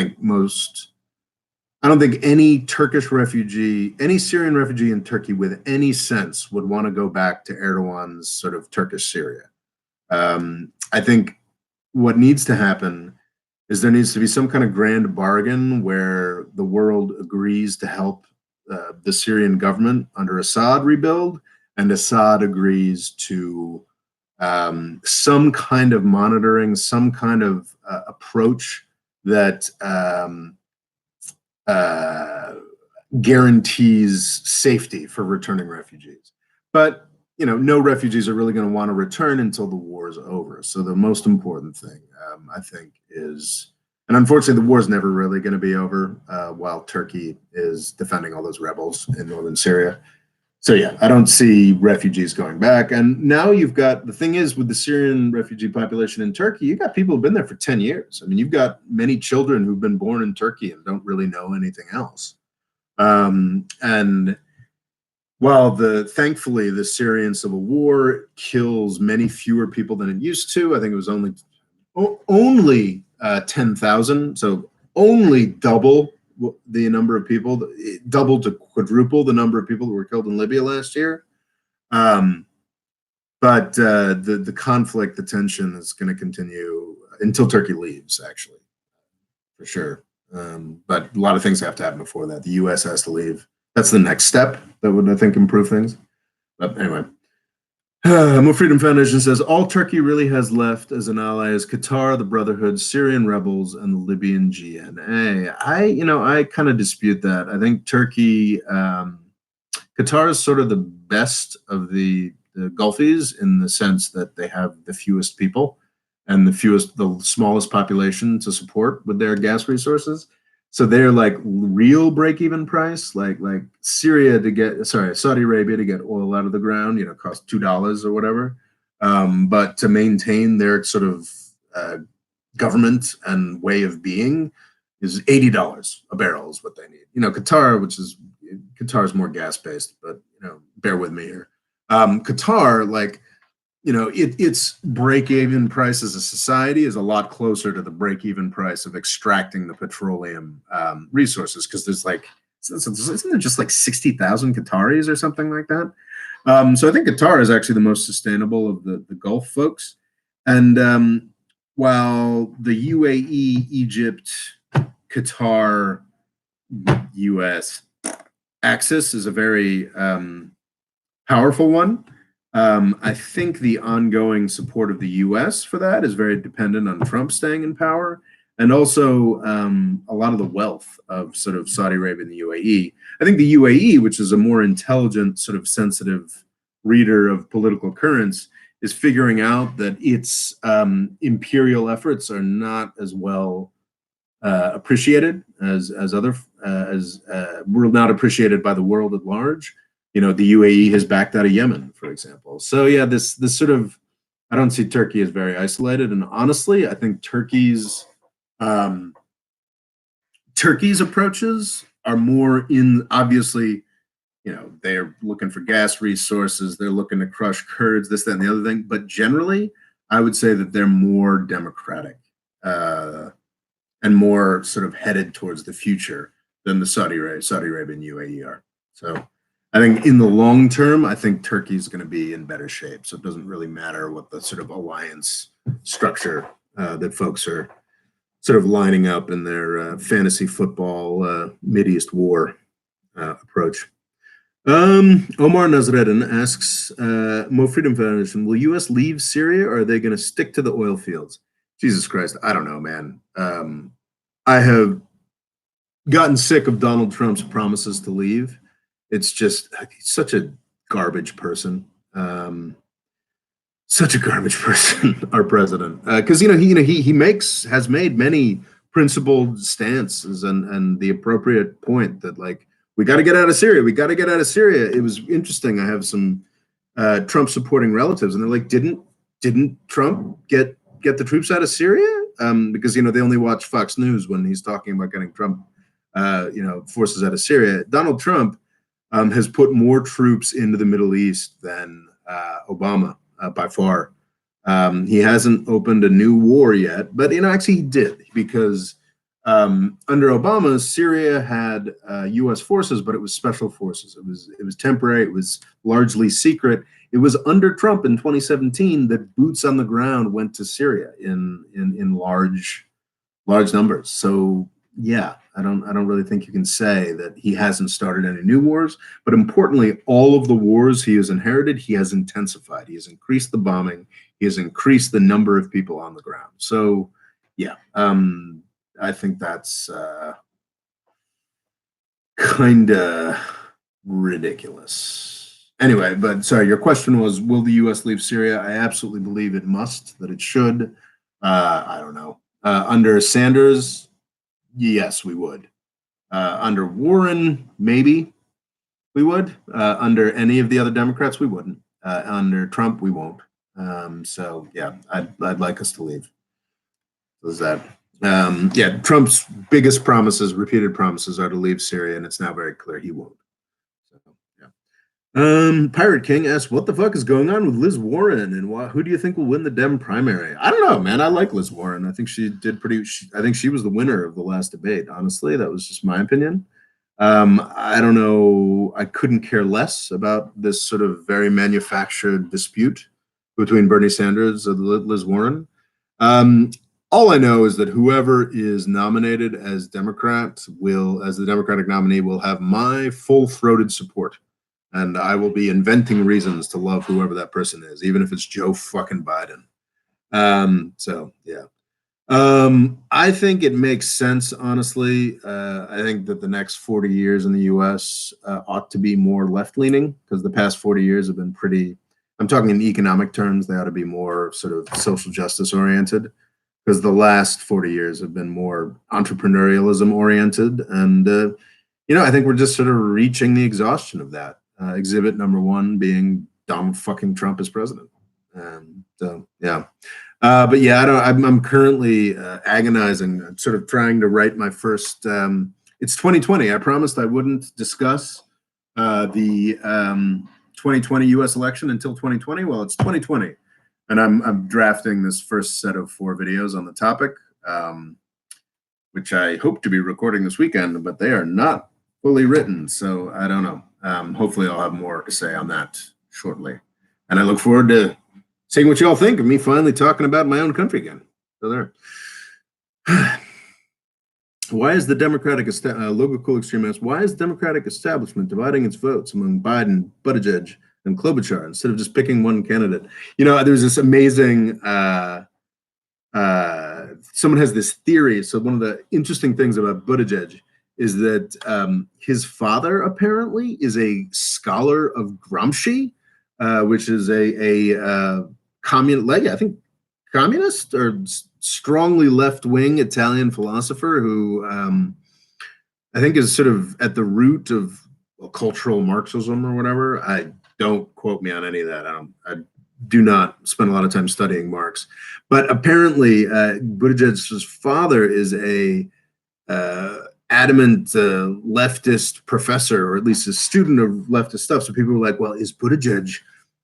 think any any Syrian refugee in Turkey with any sense would want to go back to Erdogan's sort of Turkish Syria. I think what needs to happen is there needs to be some kind of grand bargain where the world agrees to help the Syrian government under Assad rebuild, and Assad agrees to some kind of monitoring, some kind of approach that guarantees safety for returning refugees. But no refugees are really going to want to return until the war is over. So the most important thing, I think, is, and unfortunately, the war is never really going to be over while Turkey is defending all those rebels in northern Syria. So yeah, I don't see refugees going back. And now you've got the thing is with the Syrian refugee population in Turkey, you've got people who've been there for 10 years. I mean, you've got many children who've been born in Turkey and don't really know anything else. And while thankfully the Syrian civil war kills many fewer people than it used to, I think it was only 10,000, so only double the number of people, double to quadruple the number of people that were killed in Libya last year. Um, but the conflict, the tension is going to continue until Turkey leaves, actually, for sure. But a lot of things have to happen before that. The U.S. has to leave. That's the next step that would, I think, improve things. But anyway, More Freedom Foundation says all Turkey really has left as an ally is Qatar, the Brotherhood, Syrian rebels, and the Libyan GNA. I kind of dispute that. I think Qatar is sort of the best of the Gulfies in the sense that they have the fewest people and the smallest population to support with their gas resources. So they're like real break-even price, like Saudi Arabia to get oil out of the ground, costs $2 or whatever. But to maintain their sort of government and way of being is $80 a barrel is what they need. Qatar is more gas-based, but bear with me here. Qatar, its break-even price as a society is a lot closer to the break-even price of extracting the petroleum resources, because isn't there just like 60,000 Qataris or something like that? So I think Qatar is actually the most sustainable of the Gulf folks. And while the UAE, Egypt, Qatar, US axis is a very powerful one, I think the ongoing support of the U.S. for that is very dependent on Trump staying in power, and also a lot of the wealth of sort of Saudi Arabia and the UAE. I think the UAE, which is a more intelligent, sort of sensitive reader of political currents, is figuring out that its imperial efforts are not as well appreciated as were not appreciated by the world at large. The UAE has backed out of Yemen, for example. So yeah, this sort of, I don't see Turkey as very isolated. And honestly, I think Turkey's approaches are more obviously, they're looking for gas resources, they're looking to crush Kurds, this, that, and the other thing. But generally, I would say that they're more democratic and more sort of headed towards the future than the Saudi Arabia and UAE are. So I think in the long term, I think Turkey's going to be in better shape. So it doesn't really matter what the sort of alliance structure that folks are sort of lining up in their fantasy football Mideast war approach. Omar Nazreddin asks, Mo Freedom Foundation, will U.S. leave Syria, or are they going to stick to the oil fields? Jesus Christ, I don't know, man. I have gotten sick of Donald Trump's promises to leave. It's just he's such a garbage person, our president. Because he has made many principled stances and the appropriate point that we got to get out of Syria. We got to get out of Syria. It was interesting. I have some Trump supporting relatives, and they're like, didn't Trump get the troops out of Syria? Because they only watch Fox News when he's talking about getting Trump forces out of Syria. Donald Trump has put more troops into the Middle East than Obama by far. He hasn't opened a new war yet, but actually he did, because under Obama, Syria had U.S. forces, but it was special forces. It was temporary. It was largely secret. It was under Trump in 2017 that boots on the ground went to Syria in large numbers. So yeah, I don't really think you can say that he hasn't started any new wars, but importantly, all of the wars he has inherited, he has intensified. He has increased the bombing. He has increased the number of people on the ground. So yeah, I think that's kind of ridiculous. Anyway, but sorry, your question was, will the U.S. leave Syria? I absolutely believe it must, that it should. I don't know. Under Sanders, yes, we would. Under Warren, maybe. We would. Under any of the other Democrats, we wouldn't. Under Trump, we won't. So yeah, I'd like us to leave. Was that? Yeah, Trump's biggest promises, repeated promises, are to leave Syria, and it's now very clear he won't. So, yeah. Pirate King asks, "What the fuck is going on with Liz Warren, and who do you think will win the Dem primary?" I don't know, man. I like Liz Warren. I think she did pretty. I think she was the winner of the last debate. Honestly, that was just my opinion. I don't know. I couldn't care less about this sort of very manufactured dispute between Bernie Sanders and Liz Warren. Um, all I know is that whoever is nominated as Democrat as the Democratic nominee, will have my full-throated support, and I will be inventing reasons to love whoever that person is, even if it's Joe fucking Biden. So yeah. I think it makes sense, honestly. I think that the next 40 years in the US ought to be more left leaning, because the past 40 years have been pretty, I'm talking in economic terms, they ought to be more sort of social justice oriented, because the last 40 years have been more entrepreneurialism oriented. And, I think we're just sort of reaching the exhaustion of that. Exhibit number one being Donald fucking Trump as president. So, yeah. But yeah, I'm currently agonizing, sort of trying to write my first. It's 2020. I promised I wouldn't discuss the 2020 U.S. election until 2020. Well, it's 2020, and I'm drafting this first set of 4 videos on the topic, which I hope to be recording this weekend, but they are not fully written, so I don't know. Hopefully, I'll have more to say on that shortly, and I look forward to seeing what you all think of me finally talking about my own country again. So there. Why is the Democratic Logo Cool Extreme asks, why is the Democratic establishment dividing its votes among Biden, Buttigieg, and Klobuchar instead of just picking one candidate? There's this amazing. Someone has this theory. So one of the interesting things about Buttigieg is that his father apparently is a scholar of Gramsci, which is a communist or strongly left-wing Italian philosopher who I think is sort of at the root of cultural Marxism or whatever. I don't quote me on any of that. I do not spend a lot of time studying Marx, but apparently Buttigieg's father is a adamant leftist professor, or at least a student of leftist stuff. So people were like, "Well, is Buttigieg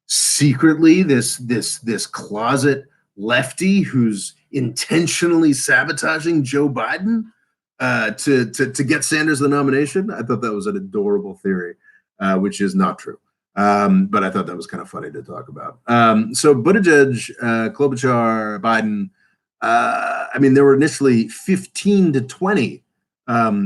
secretly this closet lefty who's intentionally sabotaging Joe Biden to get Sanders the nomination?" I thought that was an adorable theory, which is not true. But I thought that was kind of funny to talk about. So Buttigieg, Klobuchar, Biden, there were initially 15 to 20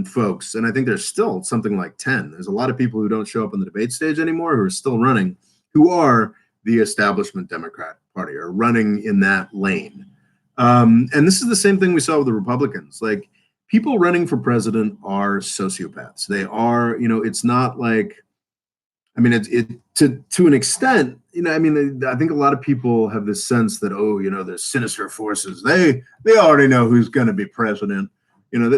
folks, and I think there's still something like 10. There's a lot of people who don't show up on the debate stage anymore who are still running, who are the establishment Democrat Party, or running in that lane. And this is the same thing we saw with the Republicans. Like, people running for president are sociopaths. They are, it's not like, to an extent, I think a lot of people have this sense that, there's sinister forces. They already know who's going to be president. They do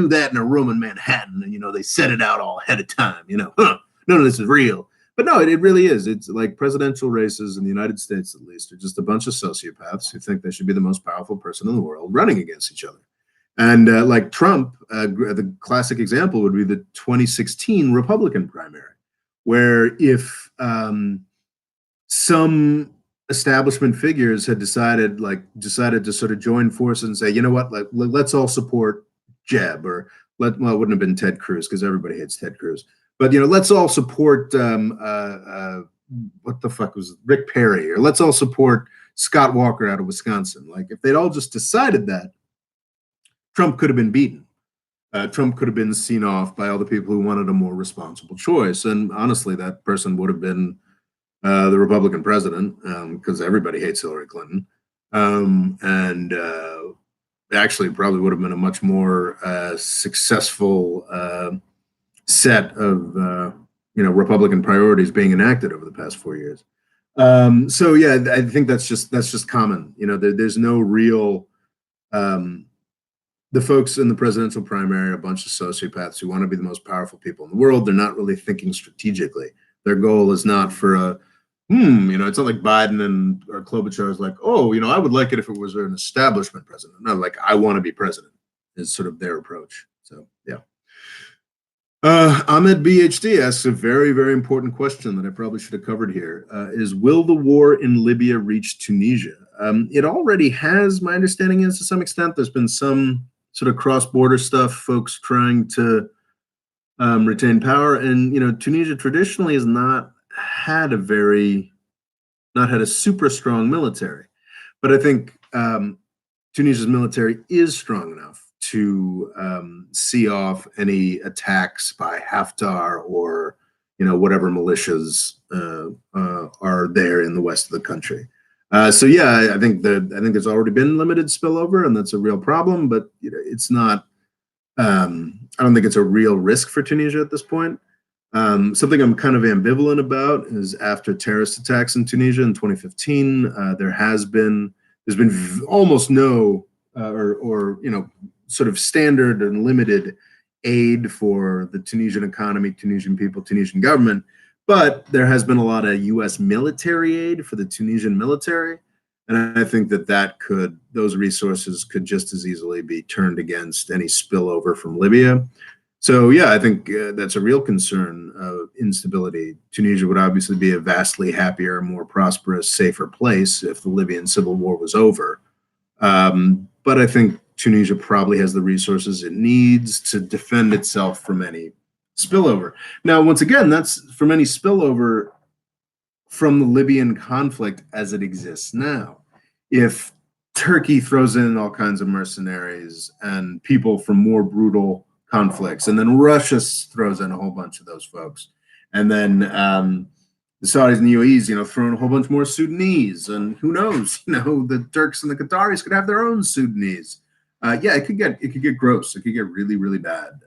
that in a room in Manhattan, and they set it out all ahead of time. None of this is real. But no, it really is. It's like presidential races in the United States, at least, are just a bunch of sociopaths who think they should be the most powerful person in the world running against each other. And like Trump, the classic example would be the 2016 Republican primary, where if some establishment figures had decided to sort of join forces and say, you know what, let's all support Jeb, or it wouldn't have been Ted Cruz, because everybody hates Ted Cruz. But let's all support what the fuck was it? Rick Perry, or let's all support Scott Walker out of Wisconsin. Like, if they'd all just decided that, Trump could have been beaten. Trump could have been seen off by all the people who wanted a more responsible choice. And honestly, that person would have been the Republican president, because everybody hates Hillary Clinton. And actually probably would have been a much more successful set of Republican priorities being enacted over the past 4 years. So yeah, I think that's just common. There's no real the folks in the presidential primary are a bunch of sociopaths who want to be the most powerful people in the world. They're not really thinking strategically. Their goal is not for a, it's not like Biden and or Klobuchar is like, oh, I would like it if it was an establishment president. No, like, I want to be president is sort of their approach. So, yeah. Ahmed BHD asks a very, very important question that I probably should have covered here. Is will the war in Libya reach Tunisia? It already has, my understanding is, to some extent. There's been some sort of cross-border stuff, folks trying to retain power. And, Tunisia traditionally has not had a super strong military. But I think Tunisia's military is strong enough to see off any attacks by Haftar or whatever militias are there in the west of the country. So yeah, I think there's already been limited spillover, and that's a real problem. But it's not. I don't think it's a real risk for Tunisia at this point. Something I'm kind of ambivalent about is after terrorist attacks in Tunisia in 2015, there's been almost no or sort of standard and limited aid for the Tunisian economy, Tunisian people, Tunisian government. But there has been a lot of U.S. military aid for the Tunisian military. And I think those resources could just as easily be turned against any spillover from Libya. So, yeah, I think that's a real concern of instability. Tunisia would obviously be a vastly happier, more prosperous, safer place if the Libyan civil war was over. But I think Tunisia probably has the resources it needs to defend itself from any spillover. Now, once again, that's from any spillover from the Libyan conflict as it exists now. If Turkey throws in all kinds of mercenaries and people from more brutal conflicts, and then Russia throws in a whole bunch of those folks, and then the Saudis and the UAEs, throw in a whole bunch more Sudanese, and who knows, the Turks and the Qataris could have their own Sudanese. Yeah, it could get gross. It could get really, really bad.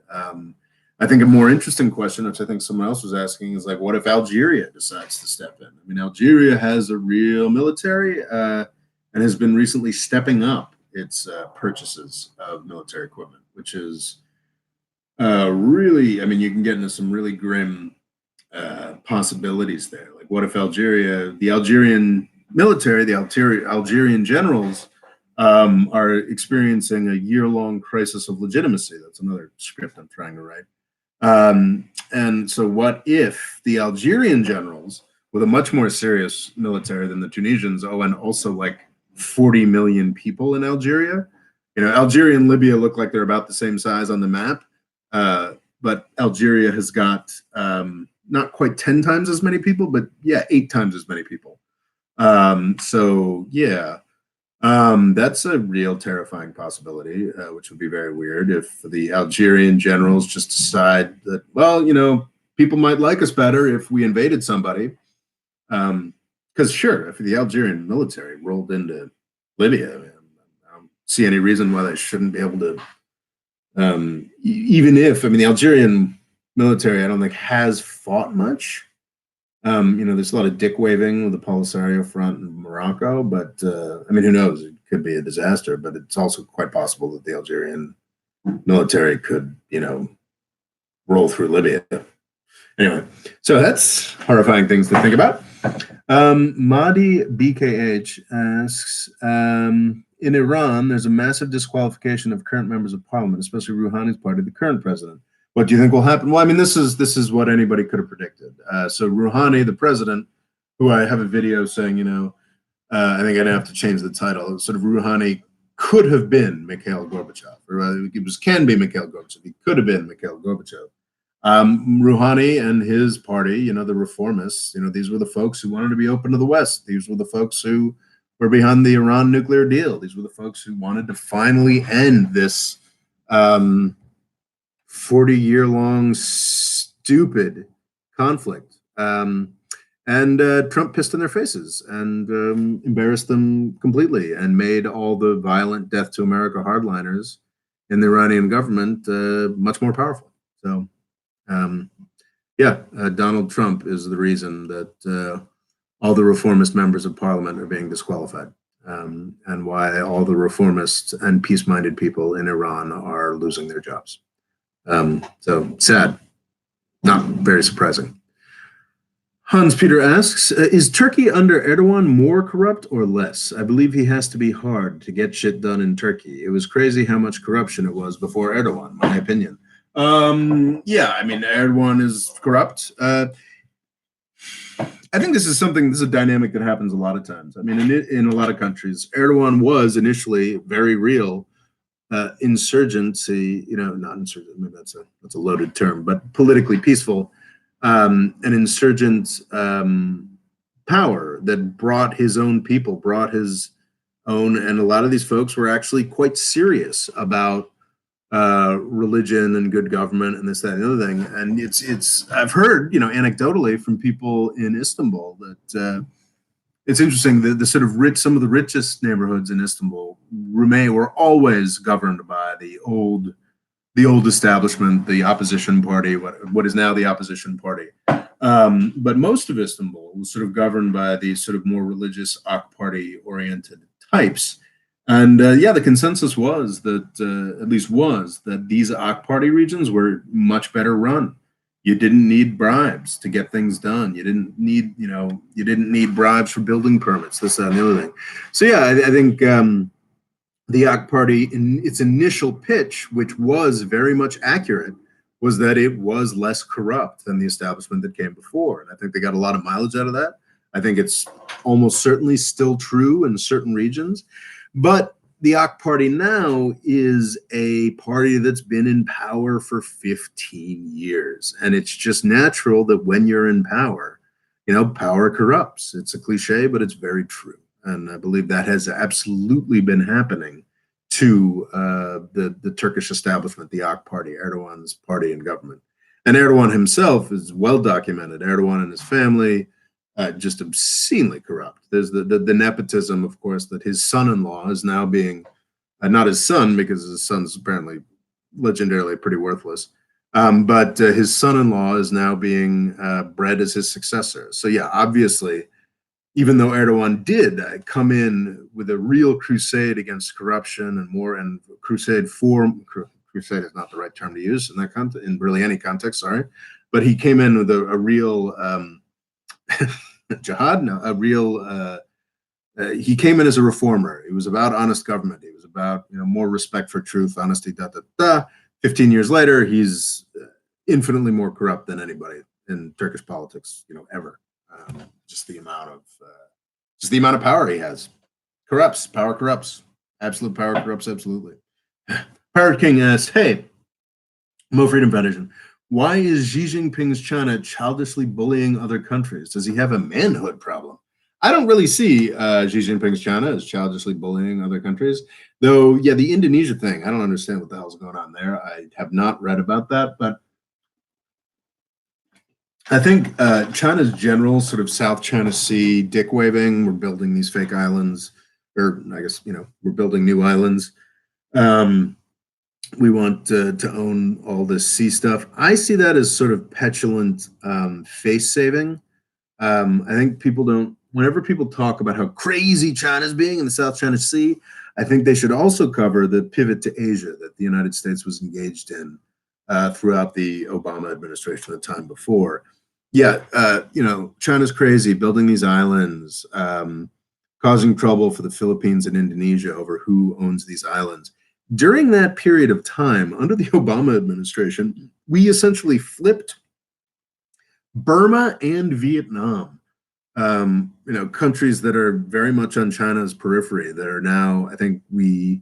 I think a more interesting question, which I think someone else was asking, is like, what if Algeria decides to step in? I mean, Algeria has a real military and has been recently stepping up its purchases of military equipment, which is really, I mean, you can get into some really grim possibilities there. Like, what if the Algerian military, the Algerian generals are experiencing a year-long crisis of legitimacy? That's another script I'm trying to write. And so what if the Algerian generals, with a much more serious military than the Tunisians, and also like 40 million people in Algeria, Algeria and Libya look like they're about the same size on the map, but Algeria has got not quite 10 times as many people, but yeah, 8 times as many people. So yeah. That's a real terrifying possibility, which would be very weird if the Algerian generals just decide that, well, people might like us better if we invaded somebody. Because sure, if the Algerian military rolled into Libya, I don't see any reason why they shouldn't be able to. Even if, the Algerian military, I don't think has fought much. There's a lot of dick waving with the Polisario front in Morocco, but who knows? It could be a disaster, but it's also quite possible that the Algerian military could, roll through Libya. Anyway, so that's horrifying things to think about. Mahdi BKH asks, in Iran, there's a massive disqualification of current members of parliament, especially Rouhani's party, the current president. What do you think will happen? Well, this is what anybody could have predicted. So Rouhani, the president, who I have a video saying, I think I'd have to change the title. Sort of Rouhani could have been Mikhail Gorbachev, or can be Mikhail Gorbachev. He could have been Mikhail Gorbachev. Rouhani and his party, the reformists, these were the folks who wanted to be open to the West. These were the folks who were behind the Iran nuclear deal. These were the folks who wanted to finally end this 40-year-long stupid conflict. And Trump pissed in their faces and embarrassed them completely and made all the violent death to America hardliners in the Iranian government much more powerful. So, Donald Trump is the reason that all the reformist members of parliament are being disqualified. and why all the reformists and peace-minded people in Iran are losing their jobs. So sad, not very surprising. Hans Peter asks, is Turkey under Erdogan more corrupt or less? I believe he has to be hard to get shit done in Turkey. It was crazy how much corruption it was before Erdogan, my opinion. Yeah, I mean, Erdogan is corrupt. I think this is a dynamic that happens a lot of times. I mean, in a lot of countries, Erdogan was initially very real insurgency, not insurgent, maybe that's a loaded term, but politically peaceful, an insurgent power that brought his own people, brought his own, and a lot of these folks were actually quite serious about religion and good government and this, that, and the other thing. And I've heard, anecdotally from people in Istanbul that it's interesting that some of the richest neighborhoods in Istanbul were always governed by the old establishment, the opposition party, what is now the opposition party. But most of Istanbul was sort of governed by these sort of more religious AK party oriented types. And the consensus was that these AK party regions were much better run. You didn't need bribes to get things done. You didn't need bribes for building permits, this, that, and the other thing. So yeah, I think the AK party, in its initial pitch, which was very much accurate, was that it was less corrupt than the establishment that came before. And I think they got a lot of mileage out of that. I think it's almost certainly still true in certain regions. But the AK party now is a party that's been in power for 15 years. And it's just natural that when you're in power, power corrupts. It's a cliche, but it's very true. And I believe that has absolutely been happening to the Turkish establishment, the AK party, Erdogan's party and government. And Erdogan himself is well documented. Erdogan and his family, just obscenely corrupt. There's the nepotism, of course, that his son-in-law is now being, not his son, because his son's apparently legendarily pretty worthless, but his son-in-law is now being bred as his successor. So yeah, obviously, even though Erdogan did come in with a real crusade against corruption and crusade is not the right term to use in that context, in really any context, sorry, but he came in with a real jihad, no, he came in as a reformer. It was about honest government. It was about more respect for truth, honesty, 15 years later, he's infinitely more corrupt than anybody in Turkish politics, ever. Just the amount of power he has. Power corrupts. Absolute power corrupts, absolutely. Pirate King asks, hey, Mo Freedom Foundation, why is Xi Jinping's China childishly bullying other countries? Does he have a manhood problem? I don't really see Xi Jinping's China as childishly bullying other countries. Though, yeah, the Indonesia thing, I don't understand what the hell's going on there. I have not read about that, but I think China's general sort of South China Sea dick waving, we're building these fake islands, or I guess, we're building new islands. We want to own all this sea stuff. I see that as sort of petulant face saving. I think whenever people talk about how crazy China's being in the South China Sea, I think they should also cover the pivot to Asia that the United States was engaged in throughout the Obama administration, the time before. Yeah, China's crazy, building these islands, causing trouble for the Philippines and Indonesia over who owns these islands. During that period of time, under the Obama administration, we essentially flipped Burma and Vietnam, countries that are very much on China's periphery that are now, I think we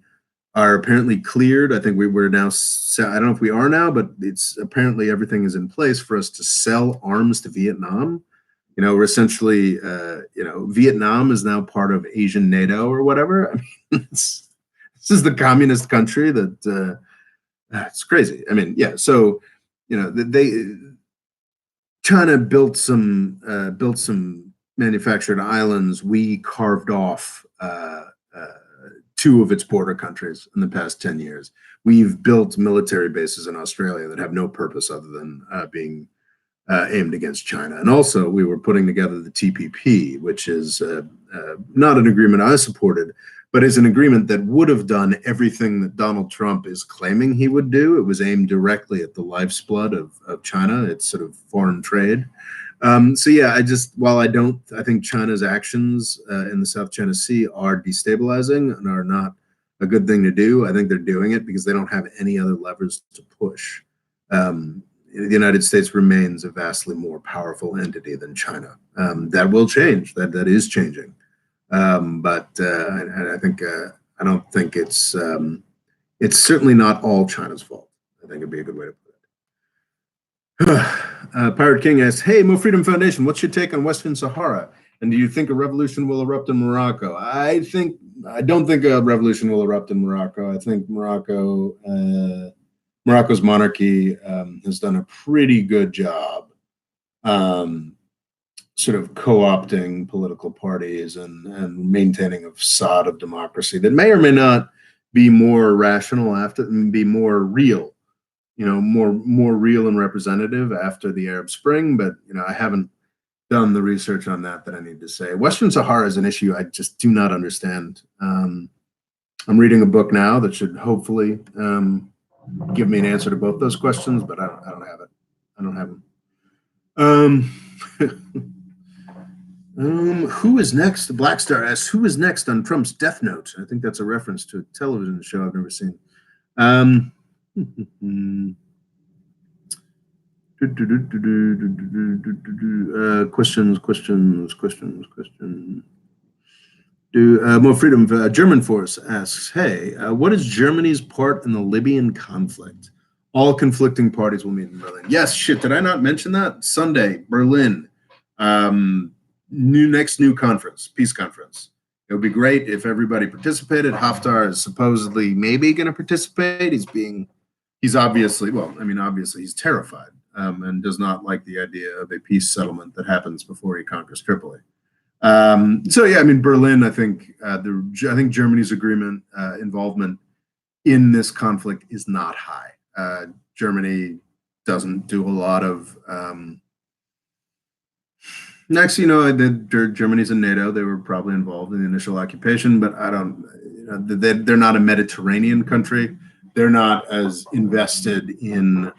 are apparently cleared. I think we're now, I don't know if we are now, but it's apparently everything is in place for us to sell arms to Vietnam. We're essentially, Vietnam is now part of Asian NATO or whatever. I mean, this is the communist country that it's crazy. I mean, yeah. So, China built some manufactured islands. We carved off 2 of its border countries in the past 10 years. We've built military bases in Australia that have no purpose other than being aimed against China. And also, we were putting together the TPP, which is not an agreement I supported, but is an agreement that would have done everything that Donald Trump is claiming he would do. It was aimed directly at the life's blood of China, its sort of foreign trade. So yeah, while I think China's actions in the South China Sea are destabilizing and are not a good thing to do. I think they're doing it because they don't have any other levers to push. The United States remains a vastly more powerful entity than China. That will change. That is changing. But I think I don't think it's certainly not all China's fault. I think it'd be a good way to put it. Pirate King asks, "Hey, Mo Freedom Foundation, what's your take on Western Sahara? And do you think a revolution will erupt in Morocco?" I don't think a revolution will erupt in Morocco. I think Morocco's monarchy has done a pretty good job sort of co-opting political parties and maintaining a facade of democracy that may or may not be more rational after and be more real, more real and representative after the Arab Spring. But, I haven't done the research on that I need to say. Western Sahara is an issue I just do not understand. I'm reading a book now that should hopefully give me an answer to both those questions, but I don't have it. I don't have them. Who is next? Blackstar asks, who is next on Trump's Death Note? I think that's a reference to a television show I've never seen. Questions. More Freedom, German Force asks, "Hey, what is Germany's part in the Libyan conflict? All conflicting parties will meet in Berlin." Yes, shit, did I not mention that? Sunday, Berlin, new conference, peace conference. It would be great if everybody participated. Haftar is supposedly maybe going to participate. He's obviously he's terrified and does not like the idea of a peace settlement that happens before he conquers Tripoli. So yeah, Berlin. I think Germany's involvement in this conflict is not high. Germany doesn't do a lot of. Next, Germany's in NATO. They were probably involved in the initial occupation, but they're not a Mediterranean country. They're not as invested in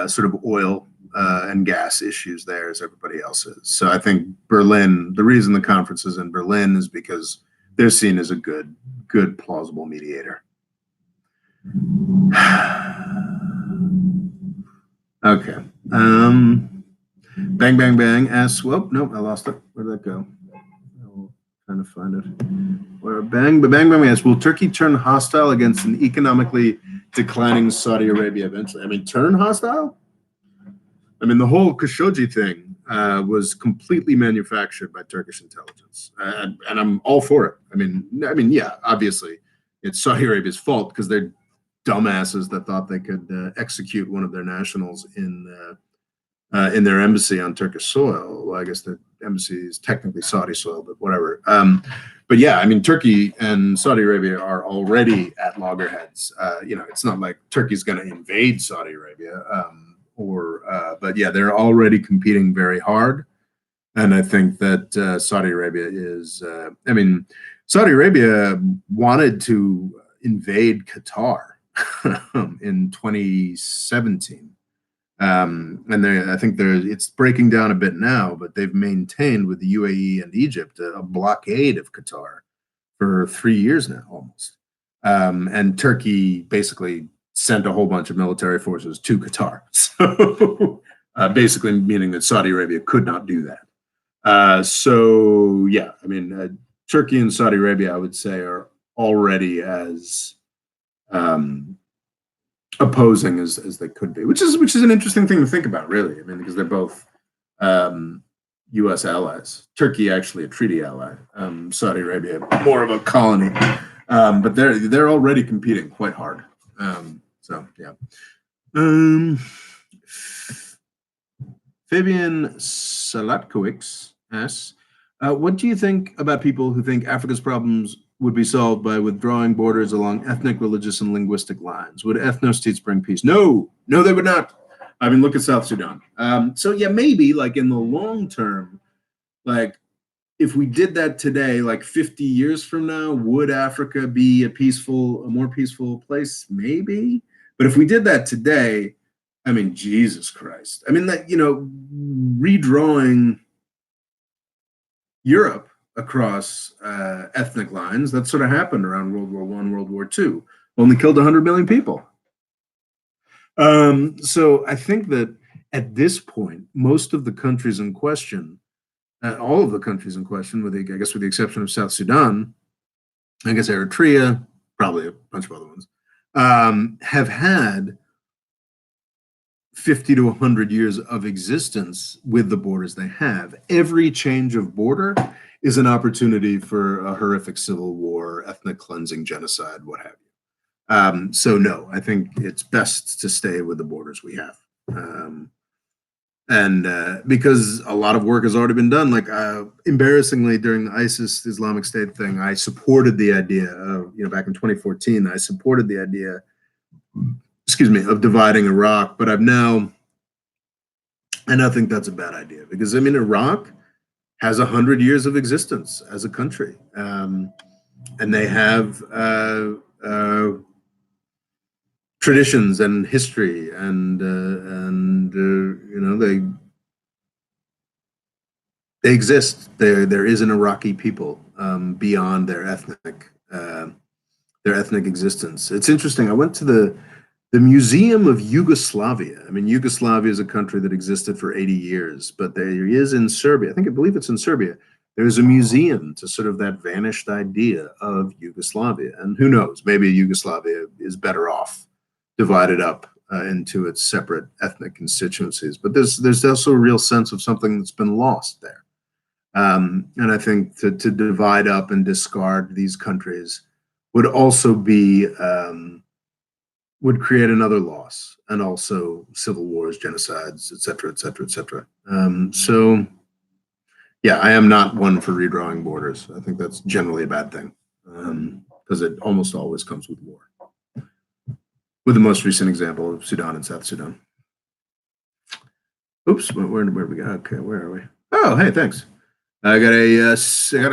sort of oil and gas issues there as everybody else is. So I think Berlin, the reason the conference is in Berlin is because they're seen as a good, plausible mediator. Okay. Bang Bang Bang asks, well, nope, I lost it. Where did that go? I'm trying to find it. Bang Bang asks, will Turkey turn hostile against an economically declining Saudi Arabia eventually? Turn hostile? The whole Khashoggi thing was completely manufactured by Turkish intelligence, and I'm all for it. Yeah, obviously, it's Saudi Arabia's fault because they're dumbasses that thought they could execute one of their nationals in their embassy on Turkish soil. Well, I guess the embassy is technically Saudi soil, but whatever. But yeah, Turkey and Saudi Arabia are already at loggerheads. It's not like Turkey's going to invade Saudi Arabia. But yeah, they're already competing very hard, and I think that Saudi Arabia is. Saudi Arabia wanted to invade Qatar in 2017, and I think it's breaking down a bit now. But they've maintained with the UAE and Egypt a blockade of Qatar for 3 years now, almost. And Turkey basically sent a whole bunch of military forces to Qatar. So basically meaning that Saudi Arabia could not do that. So yeah, Turkey and Saudi Arabia, I would say, are already as opposing as they could be, which is an interesting thing to think about, really. Because they're both U.S. allies. Turkey actually a treaty ally. Saudi Arabia more of a colony. But they're already competing quite hard. So yeah. Fabian Salatkowicz asks, what do you think about people who think Africa's problems would be solved by withdrawing borders along ethnic, religious, and linguistic lines? Would ethnostates bring peace? No, they would not. I mean, look at South Sudan. So yeah, maybe like in the long term, like if we did that today, like 50 years from now, would Africa be a more peaceful place? Maybe. But if we did that today, I mean, Jesus Christ. I mean, that, redrawing Europe across ethnic lines, that sort of happened around World War I, World War II, only killed 100 million people. So I think that at this point, most of the countries in question, all of the countries in question, I guess with the exception of South Sudan, I guess Eritrea, probably a bunch of other ones, have had 50 to 100 years of existence with the borders they have. Every change of border is an opportunity for a horrific civil war, ethnic cleansing, genocide, what have you. So no, I think it's best to stay with the borders we have. And because a lot of work has already been done, like embarrassingly during the ISIS Islamic State thing, I supported the idea of, back in 2014, I supported the idea, of dividing Iraq, but I now think that's a bad idea because I mean, Iraq has 100 years of existence as a country. And they have traditions and history, and they exist. There is an Iraqi people beyond their ethnic existence. It's interesting. I went to the Museum of Yugoslavia. I mean, Yugoslavia is a country that existed for 80 years, but there is in Serbia. I believe it's in Serbia. There's a museum to sort of that vanished idea of Yugoslavia, and who knows? Maybe Yugoslavia is better off divided up into its separate ethnic constituencies. But there's also a real sense of something that's been lost there. And I think to divide up and discard these countries would also be would create another loss, and also civil wars, genocides, et cetera, et cetera, et cetera. So, yeah, I am not one for redrawing borders. I think that's generally a bad thing because it almost always comes with war. With the most recent example of Sudan and South Sudan. Oops, where did we go? Okay, where are we? Oh, hey, thanks. I got a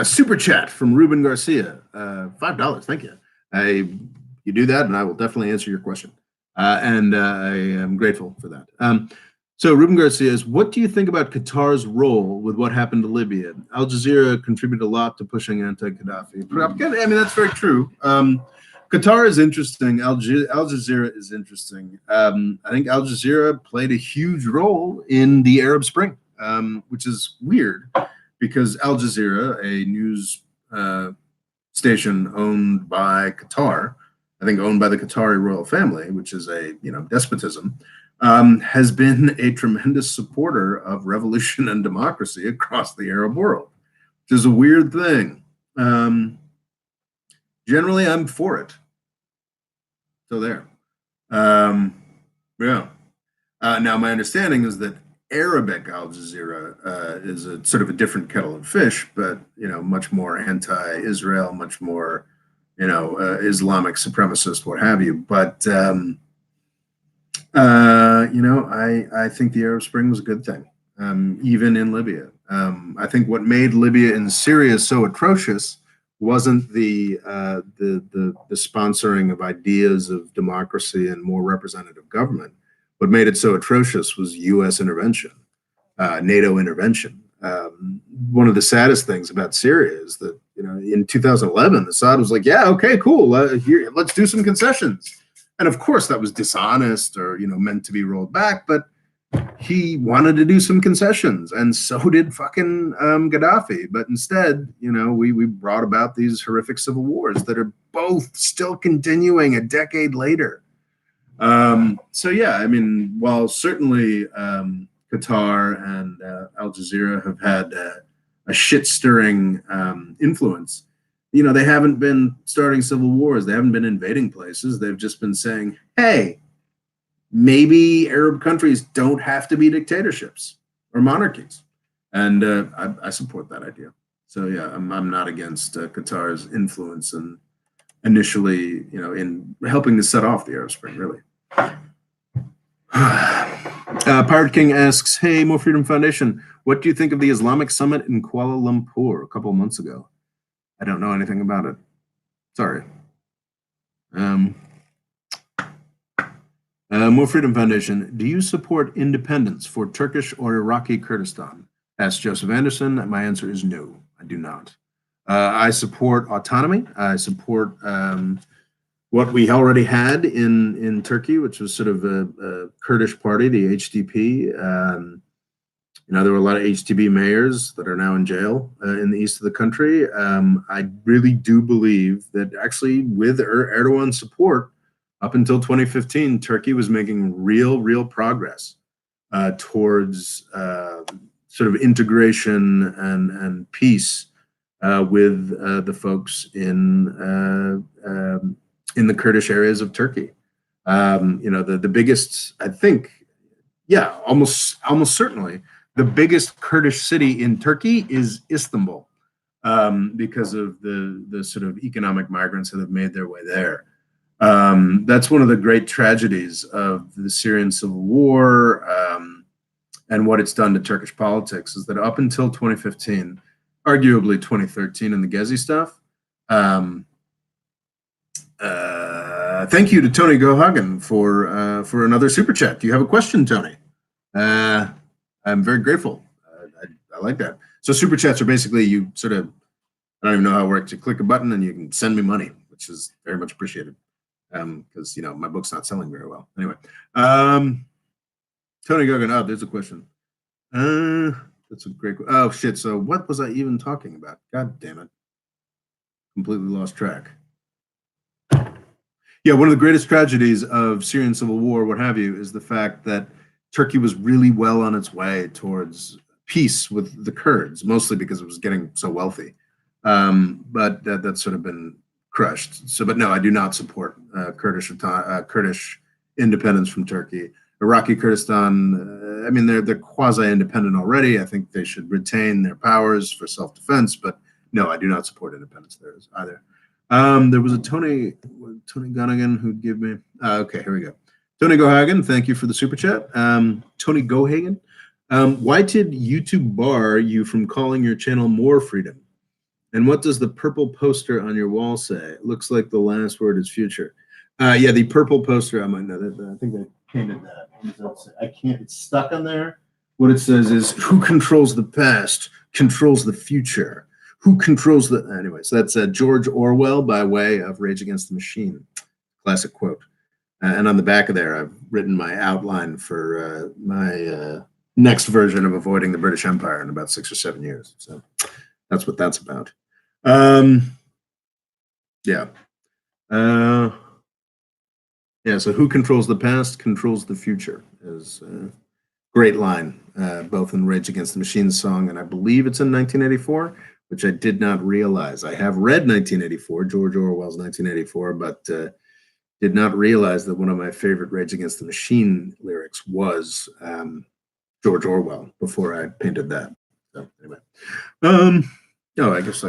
super chat from Ruben Garcia. $5, thank you. You do that, and I will definitely answer your question. And I am grateful for that. So Ruben Garcia is, what do you think about Qatar's role with what happened to Libya? Al Jazeera contributed a lot to pushing anti-Gaddafi propaganda. I mean, that's very true. Qatar is interesting. Al Jazeera is interesting. I think Al Jazeera played a huge role in the Arab Spring, which is weird because Al Jazeera, a news station owned by Qatar, I think owned by the Qatari royal family, which is a despotism, has been a tremendous supporter of revolution and democracy across the Arab world, which is a weird thing. Generally, I'm for it. So there. Yeah. Now, my understanding is that Arabic Al Jazeera is a sort of a different kettle of fish, but much more anti-Israel, much more Islamic supremacist, what have you. But I think the Arab Spring was a good thing, even in Libya. I think what made Libya and Syria so atrocious wasn't the sponsoring of ideas of democracy and more representative government. What made it so atrocious was U.S. intervention, NATO intervention. One of the saddest things about Syria is that in 2011, Assad was like, "Yeah, okay, cool, let's do some concessions," and of course that was dishonest or meant to be rolled back, but he wanted to do some concessions, and so did fucking Gaddafi. But instead, we brought about these horrific civil wars that are both still continuing a decade later. So yeah, I mean, while certainly Qatar and Al Jazeera have had a shit-stirring influence, they haven't been starting civil wars. They haven't been invading places. They've just been saying, hey, maybe Arab countries don't have to be dictatorships or monarchies. And I support that idea. So yeah, I'm not against Qatar's influence and initially, in helping to set off the Arab Spring, really. Pirate King asks, "Hey, More Freedom Foundation, what do you think of the Islamic Summit in Kuala Lumpur a couple of months ago?" I don't know anything about it. Sorry. More Freedom Foundation, do you support independence for Turkish or Iraqi Kurdistan? Asked Joseph Anderson. My answer is no, I do not. I support autonomy. I support what we already had in Turkey, which was sort of a Kurdish party, the HDP. There were a lot of HDP mayors that are now in jail in the east of the country. I really do believe that actually, with Erdogan's support, up until 2015, Turkey was making real progress towards sort of integration and peace with the folks in the Kurdish areas of Turkey. The biggest, I think, yeah, almost certainly, the biggest Kurdish city in Turkey is Istanbul, because of the sort of economic migrants that have made their way there. That's one of the great tragedies of the Syrian civil war, and what it's done to Turkish politics is that up until 2015, arguably 2013 in the Gezi stuff. Thank you to Tony Gohagen for another super chat. Do you have a question, Tony? I'm very grateful. I like that. So super chats are basically you sort of, I don't even know how it works. You click a button and you can send me money, which is very much appreciated. Because my book's not selling very well. Anyway, Tony Gogan. Oh, there's a question. That's a great. Oh shit. So what was I even talking about? God damn it! Completely lost track. Yeah, one of the greatest tragedies of Syrian civil war, what have you, is the fact that Turkey was really well on its way towards peace with the Kurds, mostly because it was getting so wealthy. But that's sort of been crushed. So, but no, I do not support Kurdish independence from Turkey. Iraqi Kurdistan, I mean, they're quasi-independent already. I think they should retain their powers for self-defense. But no, I do not support independence there either. There was a Tony Gunnigan who gave me. Okay, here we go. Tony Gohagen, thank you for the super chat. Tony Gohagen, why did YouTube bar you from calling your channel More Freedom? And what does the purple poster on your wall say? It looks like the last word is future. Yeah, the purple poster. I might know that. I think I painted that. I can't. It's stuck on there. What it says is, "Who controls the past controls the future. Who controls the?" Anyway, so that's George Orwell by way of Rage Against the Machine. Classic quote. And on the back of there, I've written my outline for my next version of Avoiding the British Empire in about 6 or 7 years. So that's what that's about. Yeah. Yeah, so who controls the past controls the future is a great line, both in Rage Against the Machine song, and I believe it's in 1984, which I did not realize. I have read 1984, George Orwell's 1984, but did not realize that one of my favorite Rage Against the Machine lyrics was George Orwell before I painted that. So anyway, I guess I can